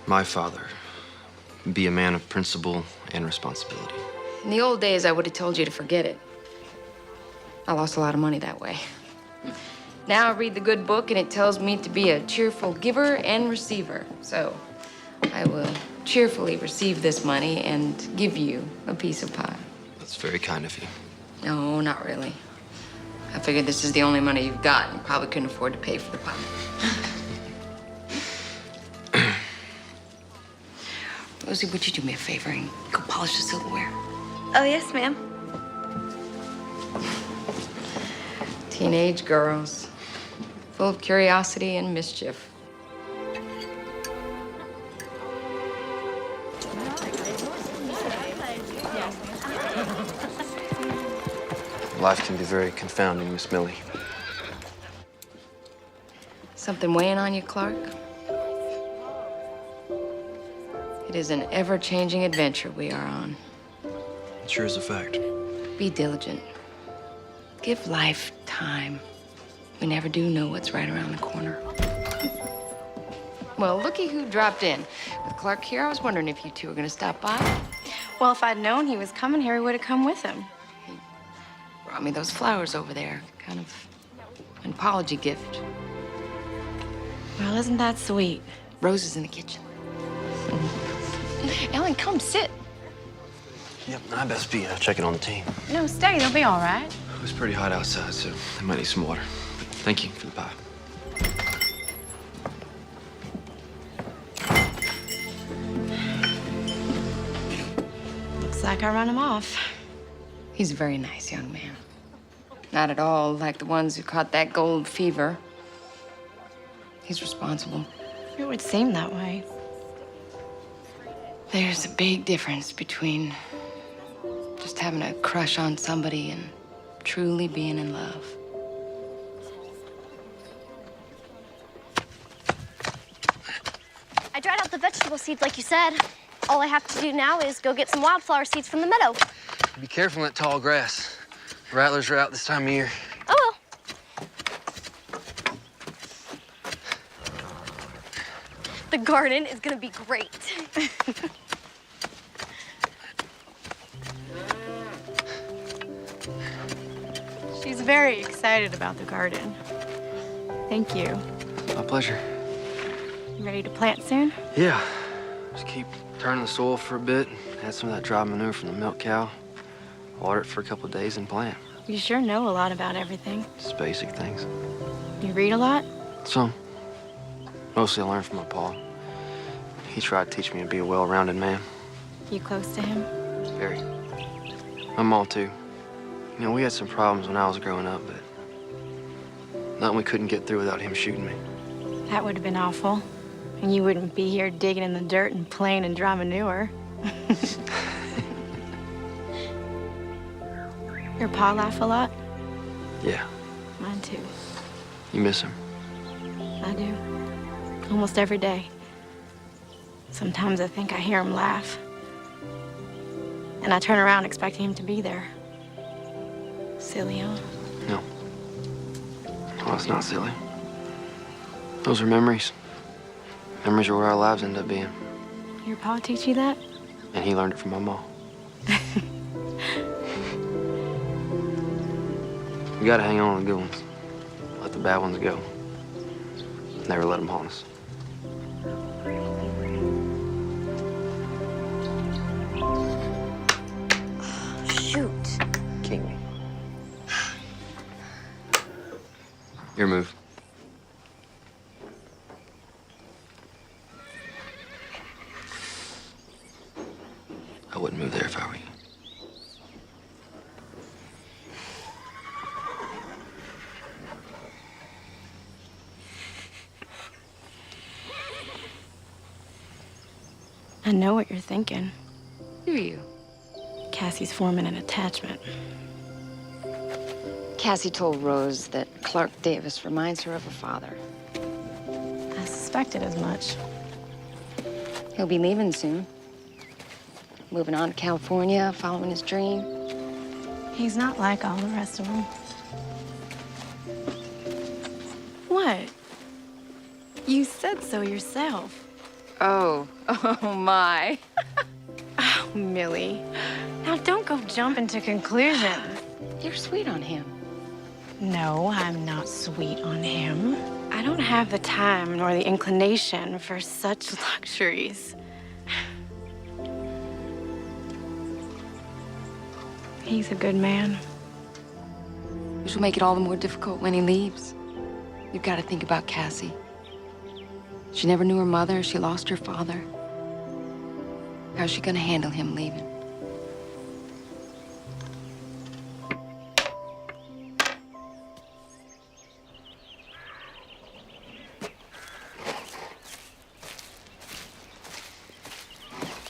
My father, be a man of principle and responsibility. In the old days, I would have told you to forget it. I lost a lot of money that way. Now I read the good book, and it tells me to be a cheerful giver and receiver. So I will cheerfully receive this money and give you a piece of pie. That's very kind of you. No, not really. I figured this is the only money you've got, and probably couldn't afford to pay for the pie. Rosie, would you do me a favor and go polish the silverware? Oh, yes, ma'am. Teenage girls, full of curiosity and mischief. Life can be very confounding, Miss Millie. Something weighing on you, Clark? It is an ever-changing adventure we are on. It sure is a fact. Be diligent. Give life time. We never do know what's right around the corner. Well, looky who dropped in. With Clark here, I was wondering if you two were gonna stop by. Well, if I'd known he was coming here, we would have come with him. Brought me those flowers over there. Kind of an apology gift. Well, isn't that sweet? Rose is in the kitchen. Ellen, come sit. Yep, I best be checking on the team. No, stay. They'll be all right. It was pretty hot outside, so I might need some water. Thank you for the pie. Looks like I run him off. He's a very nice young man. Not at all like the ones who caught that gold fever. He's responsible. It would seem that way. There's a big difference between just having a crush on somebody and truly being in love. I dried out the vegetable seeds like you said. All I have to do now is go get some wildflower seeds from the meadow. Be careful in that tall grass. Rattlers are out this time of year. Oh, well. The garden is gonna be great. She's very excited about the garden. Thank you. My pleasure. You ready to plant soon? Yeah. Just keep turning the soil for a bit. Add some of that dry manure from the milk cow. Water it for a couple of days and plant. You sure know a lot about everything. Just basic things. You read a lot? Some. Mostly I learned from my pa. He tried to teach me to be a well-rounded man. You close to him? Very. My mom, too. You know, we had some problems when I was growing up, but nothing we couldn't get through without him shooting me. That would have been awful. And you wouldn't be here digging in the dirt and playing in dry manure. Your pa laugh a lot? Yeah. Mine too. You miss him? I do. Almost every day. Sometimes I think I hear him laugh. And I turn around expecting him to be there. Silly, huh? No. Well, it's not silly. Those are memories. Memories are where our lives end up being. Your pa teach you that? And he learned it from my mom. We gotta hang on to the good ones. Let the bad ones go. Never let them haunt us. Shoot. King me. Your move. there if I were you. I know what you're thinking. Do you? Cassie's forming an attachment. Cassie told Rose that Clark Davis reminds her of her father. I suspected as much. He'll be leaving soon. Moving on to California, following his dream. He's not like all the rest of them. What? You said so yourself. Oh, oh my. Oh, Millie. Now don't go jumping to conclusions. You're sweet on him. No, I'm not sweet on him. I don't have the time nor the inclination for such luxuries. He's a good man. Which will make it all the more difficult when he leaves. You've got to think about Cassie. She never knew her mother. She lost her father. How's she gonna handle him leaving?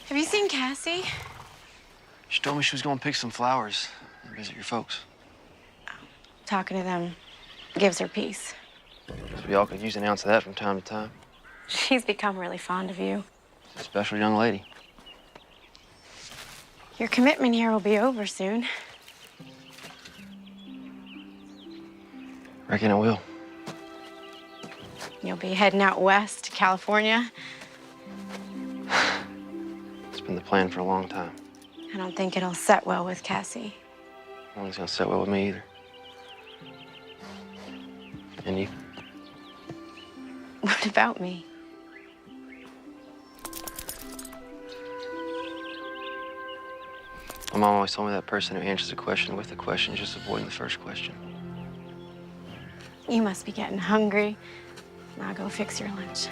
Have you seen Cassie? She told me she was going to pick some flowers and visit your folks. Talking to them gives her peace. So we all could use an ounce of that from time to time. She's become really fond of you. She's a special young lady. Your commitment here will be over soon. Reckon it will. You'll be heading out west to California. It's been the plan for a long time. I don't think it'll set well with Cassie. I don't think it's gonna sit well with me either. And you? What about me? My mom always told me that person who answers a question with a question is just avoiding the first question. You must be getting hungry. Now go fix your lunch.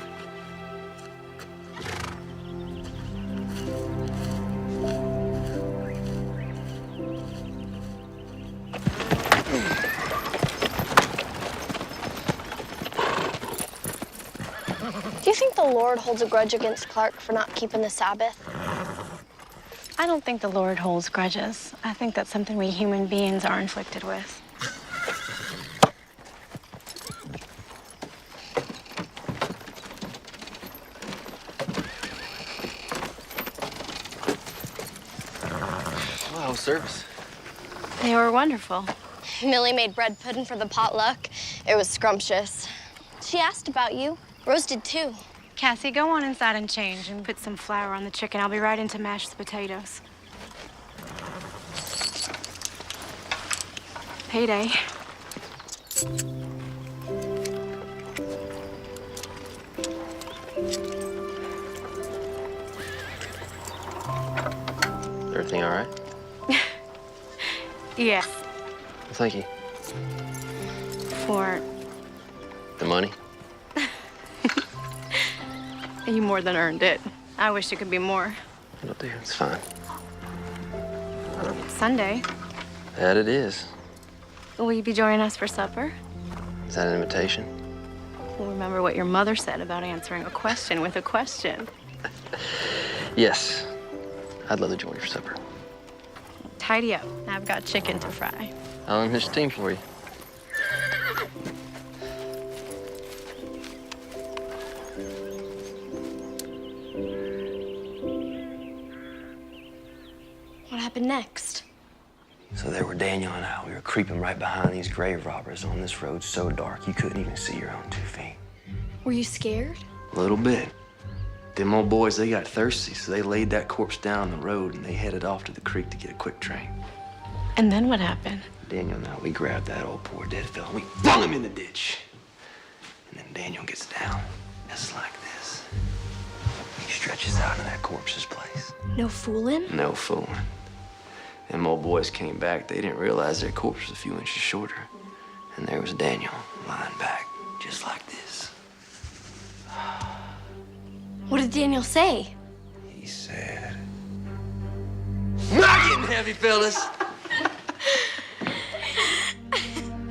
Do you think the Lord holds a grudge against Clark for not keeping the Sabbath? I don't think the Lord holds grudges. I think that's something we human beings are inflicted with. Well, how was service? They were wonderful. Millie made bread pudding for the potluck. It was scrumptious. She asked about you. Rose did too. Cassie, go on inside and change and put some flour on the chicken. I'll be right into mashed potatoes. Payday. Everything all right? Yes. Well, thank you. For The money? you more than earned it. I wish it could be more. It'll do. It's fine. It's Sunday. That it is. Will you be joining us for supper? Is that an invitation? Well, remember what your mother said about answering a question with a question. Yes. I'd love to join you for supper. Tidy up. I've got chicken to fry. I'll enlist a team for you. What happened next? So there were Daniel and I. We were creeping right behind these grave robbers on this road so dark you couldn't even see your own 2 feet. Were you scared? A little bit. Them old boys, they got thirsty, so they laid that corpse down on the road and they headed off to the creek to get a quick train. And then what happened? Daniel and I, we grabbed that old poor dead fella and we flung him in the ditch. And then Daniel gets down, just like this. He stretches out in that corpse's place. No fooling? No fooling. Them old boys came back. They didn't realize their corpse was a few inches shorter. And there was Daniel lying back, just like this. What did Daniel say? He said, "No!" heavy, fellas.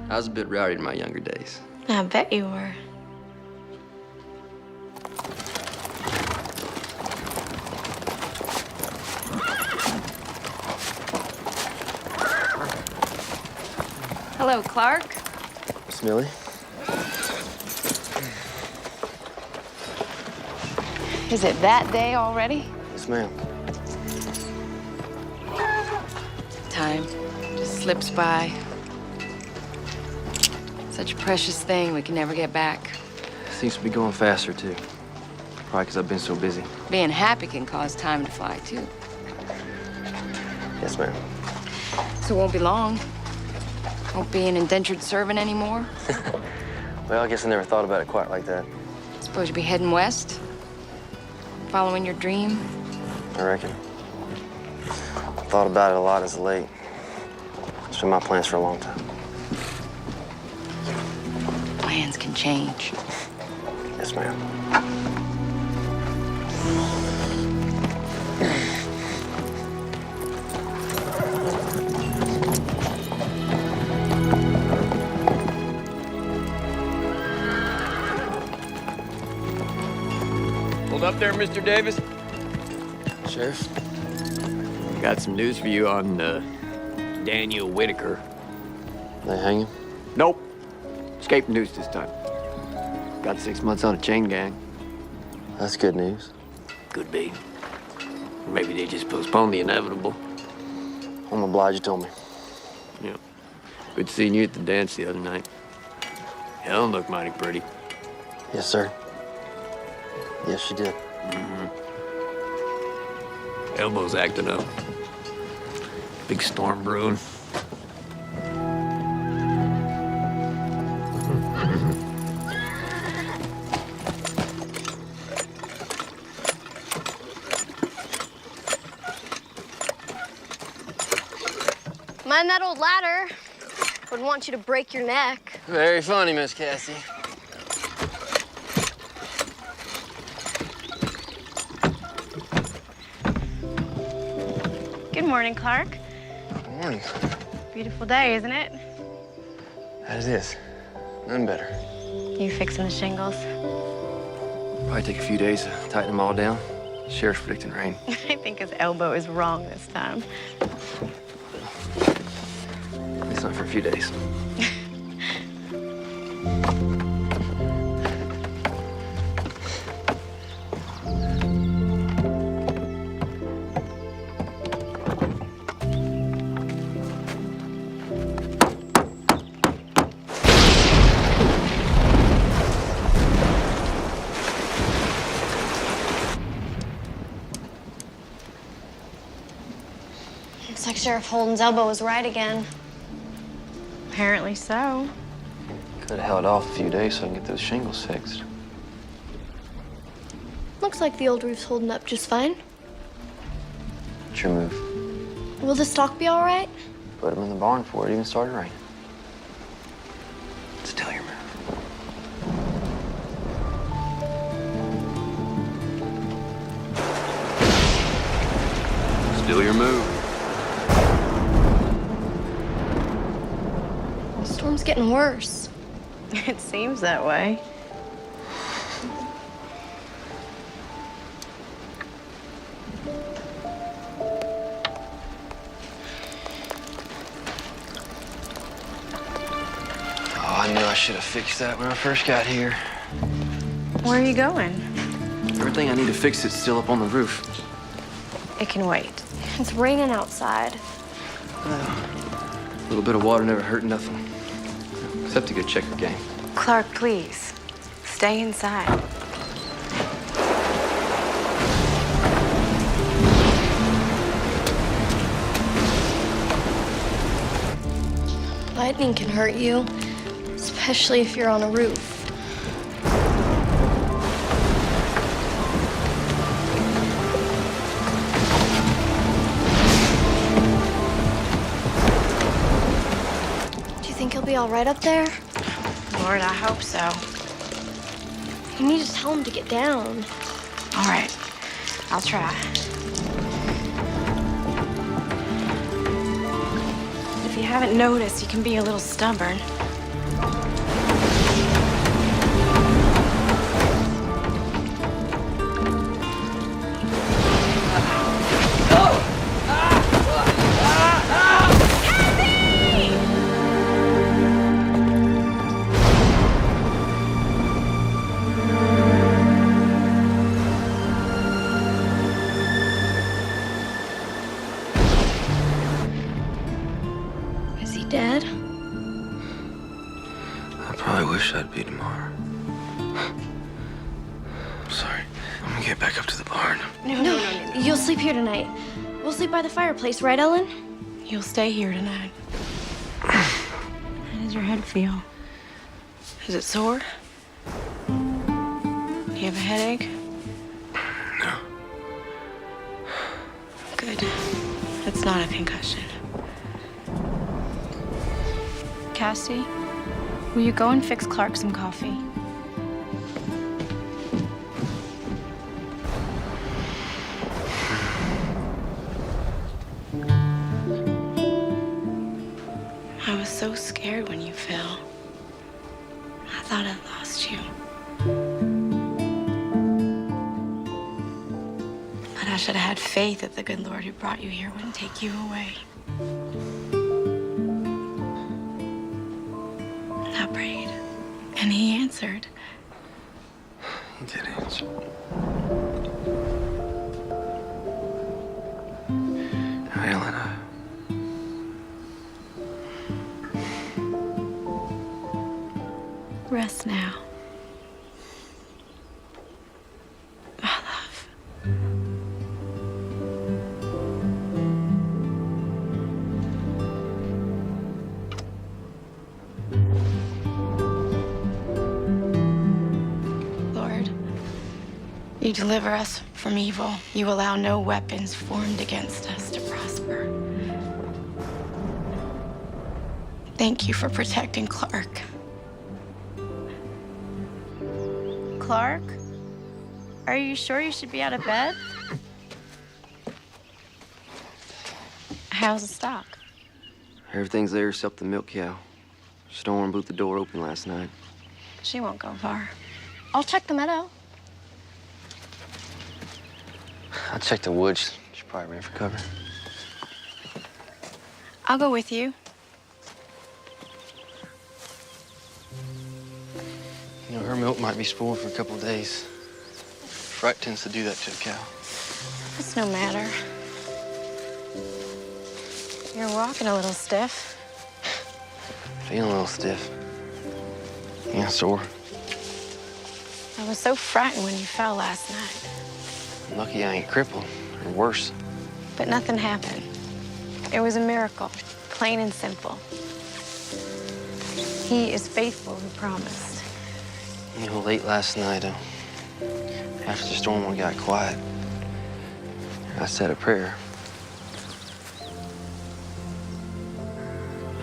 I was a bit rowdy in my younger days. I bet you were. Hello, Clark. Miss Millie? Is it that day already? Yes, ma'am. Time just slips by. Such a precious thing we can never get back. Seems to be going faster, too. Probably because I've been so busy. Being happy can cause time to fly, too. Yes, ma'am. So it won't be long. Won't be an indentured servant anymore. Well, I guess I never thought about it quite like that. Suppose you'll be heading west? Following your dream? I reckon. Thought about it a lot as of late. It's been my plans for a long time. Plans can change. Yes, ma'am. Hold up there, Mr. Davis. Sheriff? Got some news for you on Daniel Whitaker. They hang him? Nope. Escaped news this time. Got 6 months on a chain gang. That's good news. Could be. Maybe they just postponed the inevitable. I'm obliged you told me. Yeah. Good seeing you at the dance the other night. Helen looked mighty pretty. Yes, sir. Yes, she did. Elbow's acting up. Big storm brewing. Mind that old ladder. Wouldn't want you to break your neck. Very funny, Miss Cassie. Good morning, Clark. Good morning. Beautiful day, isn't it? That it is. None better. You fixing the shingles? Probably take a few days to tighten them all down. Sheriff's predicting rain. I think his elbow is wrong this time. At least not for a few days. Looks like Sheriff Holden's elbow was right again. Apparently so. Could have held off a few days so I can get those shingles fixed. Looks like the old roof's holding up just fine. What's your move? Will the stock be all right? Put them in the barn before it even started raining. Still your move. Still your move. The storm's getting worse. It seems that way. Oh, I knew I should have fixed that when I first got here. Where are you going? Everything I need to fix is still up on the roof. It can wait. It's raining outside. A little bit of water never hurt nothing. Except a good checker game. Clark, please. Stay inside. Lightning can hurt you, especially if you're on a roof. Do you think he'll be all right up there? Lord, I hope so. You need to tell him to get down. All right, I'll try. haven't noticed, you can be a little stubborn. Is he dead? I probably wish I'd be tomorrow. I'm sorry. I'm gonna get back up to the barn. No. You'll sleep here tonight. We'll sleep by the fireplace, right, Ellen? You'll stay here tonight. How does your head feel? Is it sore? Do you have a headache? No. Good. It's not a concussion. Cassie, will you go and fix Clark some coffee? I was so scared when you fell. I thought I'd lost you. But I should have had faith that the good Lord who brought you here wouldn't take you away. I prayed, and he answered. He did answer. Ellen, Rest now. My love. Lord, you deliver us from evil. You allow no weapons formed against us to prosper. Thank you for protecting Clark. Clark? Are you sure you should be out of bed? How's the stock? Everything's there except the milk cow. Storm blew the door open last night. She won't go far. I'll check the meadow. I checked the woods. She probably ran for cover. I'll go with you. You know, her milk might be spoiled for a couple of days. Fright tends to do that to a cow. It's no matter. You're walking a little stiff. Feeling a little stiff. Yeah, sore. I was so frightened when you fell last night. Lucky I ain't crippled, or worse. But nothing happened. It was a miracle, plain and simple. He is faithful who promised. You know, late last night, after the storm got quiet, I said a prayer.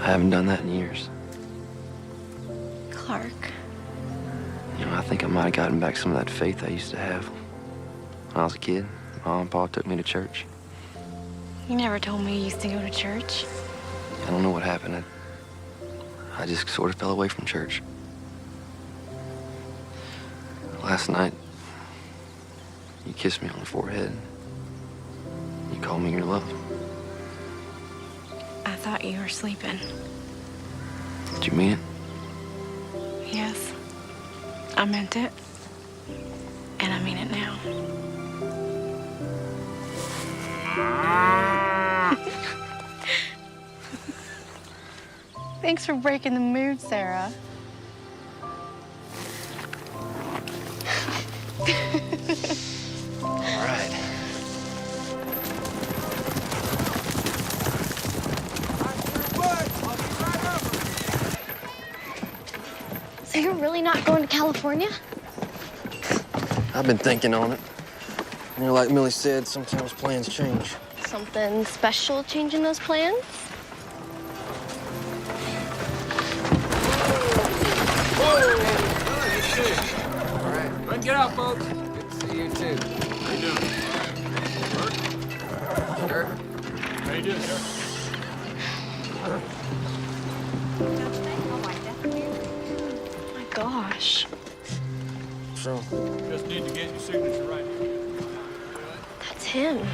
I haven't done that in years. Clark. You know, I think I might have gotten back some of that faith I used to have. When I was a kid, Mom and Pa took me to church. You never told me you used to go to church. I don't know what happened. I just sort of fell away from church. Last night, you kissed me on the forehead. You called me your love. I thought you were sleeping. Did you mean it? Yes. I meant it. And I mean it now. Thanks for breaking the mood, Sarah. All right. So you're really not going to California? I've been thinking on it. You know, like Millie said, sometimes plans change. Something special changing those plans? All right. Go and get out, folks. Good to see you, too. How you doing? Sure. How you doing, sir? Oh my gosh. So, Just need to get your signature right here. That's him.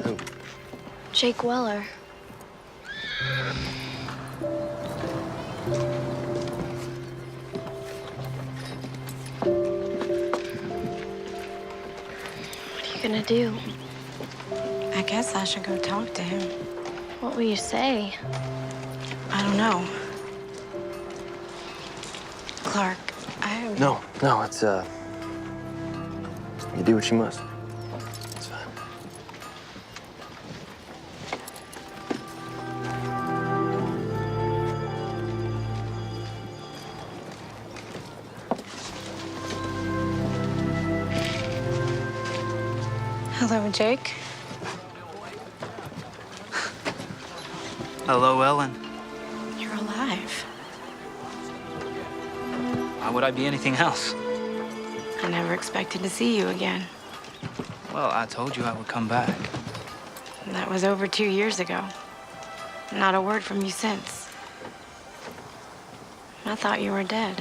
who? Jake Weller. What are you gonna do? I guess I should go talk to him. What will you say? I don't know. Clark, I... No, it's, you do what you must. It's fine. Hello, Jake. Hello, Ellen. You're alive. Why would I be anything else? I never expected to see you again. Well, I told you I would come back. That was over 2 years ago. Not a word from you since. I thought you were dead.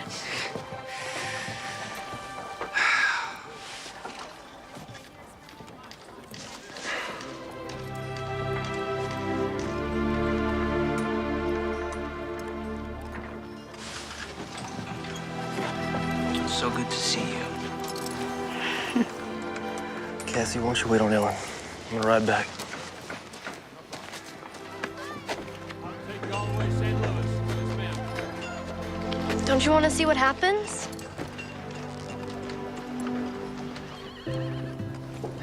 So good to see you. Cassie, why don't you wait on Ellen? I'm gonna ride back. I'll take you all the way to St. Louis. Yes, ma'am. Don't you want to see what happens?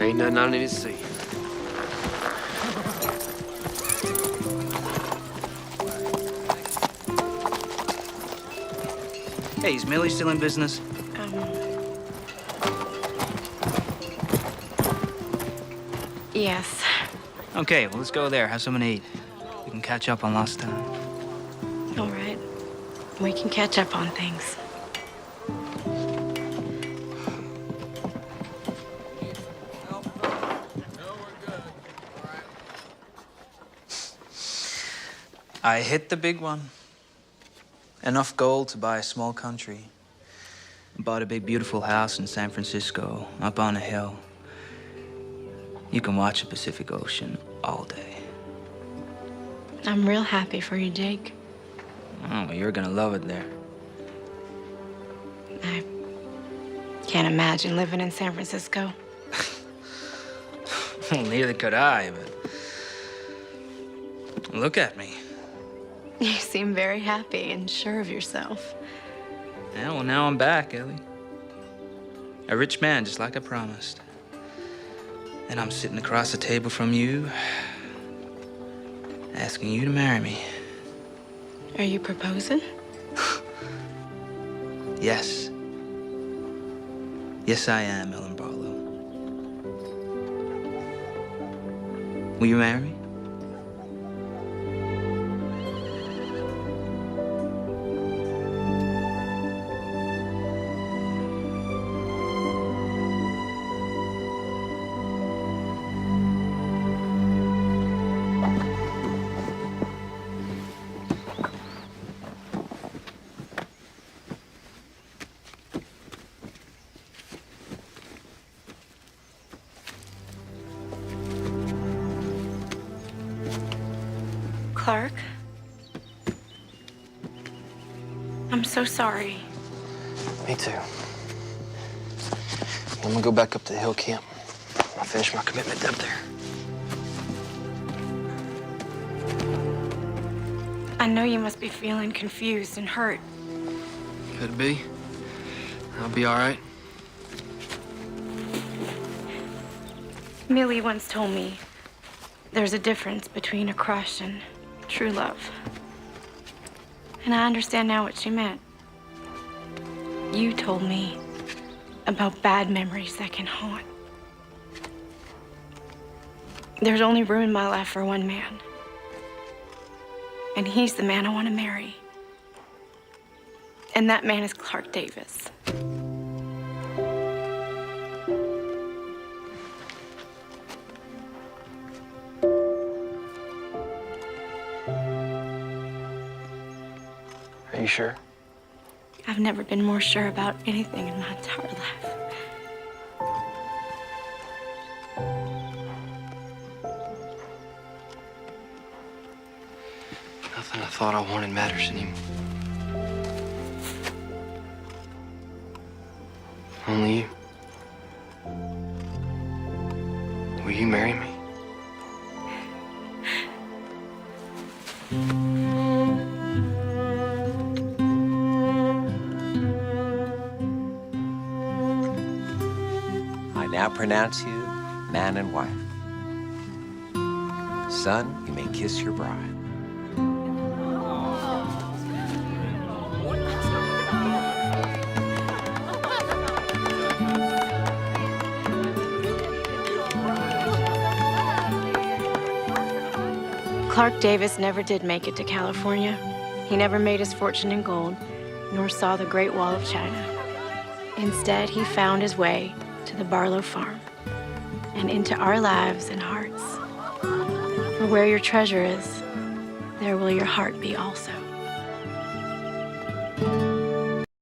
Ain't nothing I need to see. Hey, is Millie still in business? Yes. Okay, well, let's go there, have something to eat. We can catch up on lost time. All right. We can catch up on things. I hit the big one. Enough gold to buy a small country. Bought a big, beautiful house in San Francisco, up on a hill. You can watch the Pacific Ocean all day. I'm real happy for you, Jake. Oh, well, you're gonna love it there. I can't imagine living in San Francisco. Well, neither could I, but... Look at me. You seem very happy and sure of yourself. Yeah, well, now I'm back, Ellie. A rich man, just like I promised. And I'm sitting across the table from you, asking you to marry me. Are you proposing? Yes. Yes, I am, Ellen Barlow. Will you marry me? Clark? I'm so sorry. Me too. I'm gonna go back up to the hill camp. I'll finish my commitment up there. I know you must be feeling confused and hurt. Could be. I'll be all right. Millie once told me there's a difference between a crush and true love. And I understand now what she meant. You told me about bad memories that can haunt. There's only room in my life for one man. And he's the man I want to marry. And that man is Clark Davis. sure? I've never been more sure about anything in my entire life. Nothing I thought I wanted matters anymore. Only you. Will you marry me? I now pronounce you man and wife. Son, you may kiss your bride. Clark Davis never did make it to California. He never made his fortune in gold, nor saw the Great Wall of China. Instead, he found his way to the Barlow farm and into our lives and hearts. For where your treasure is, there will your heart be also.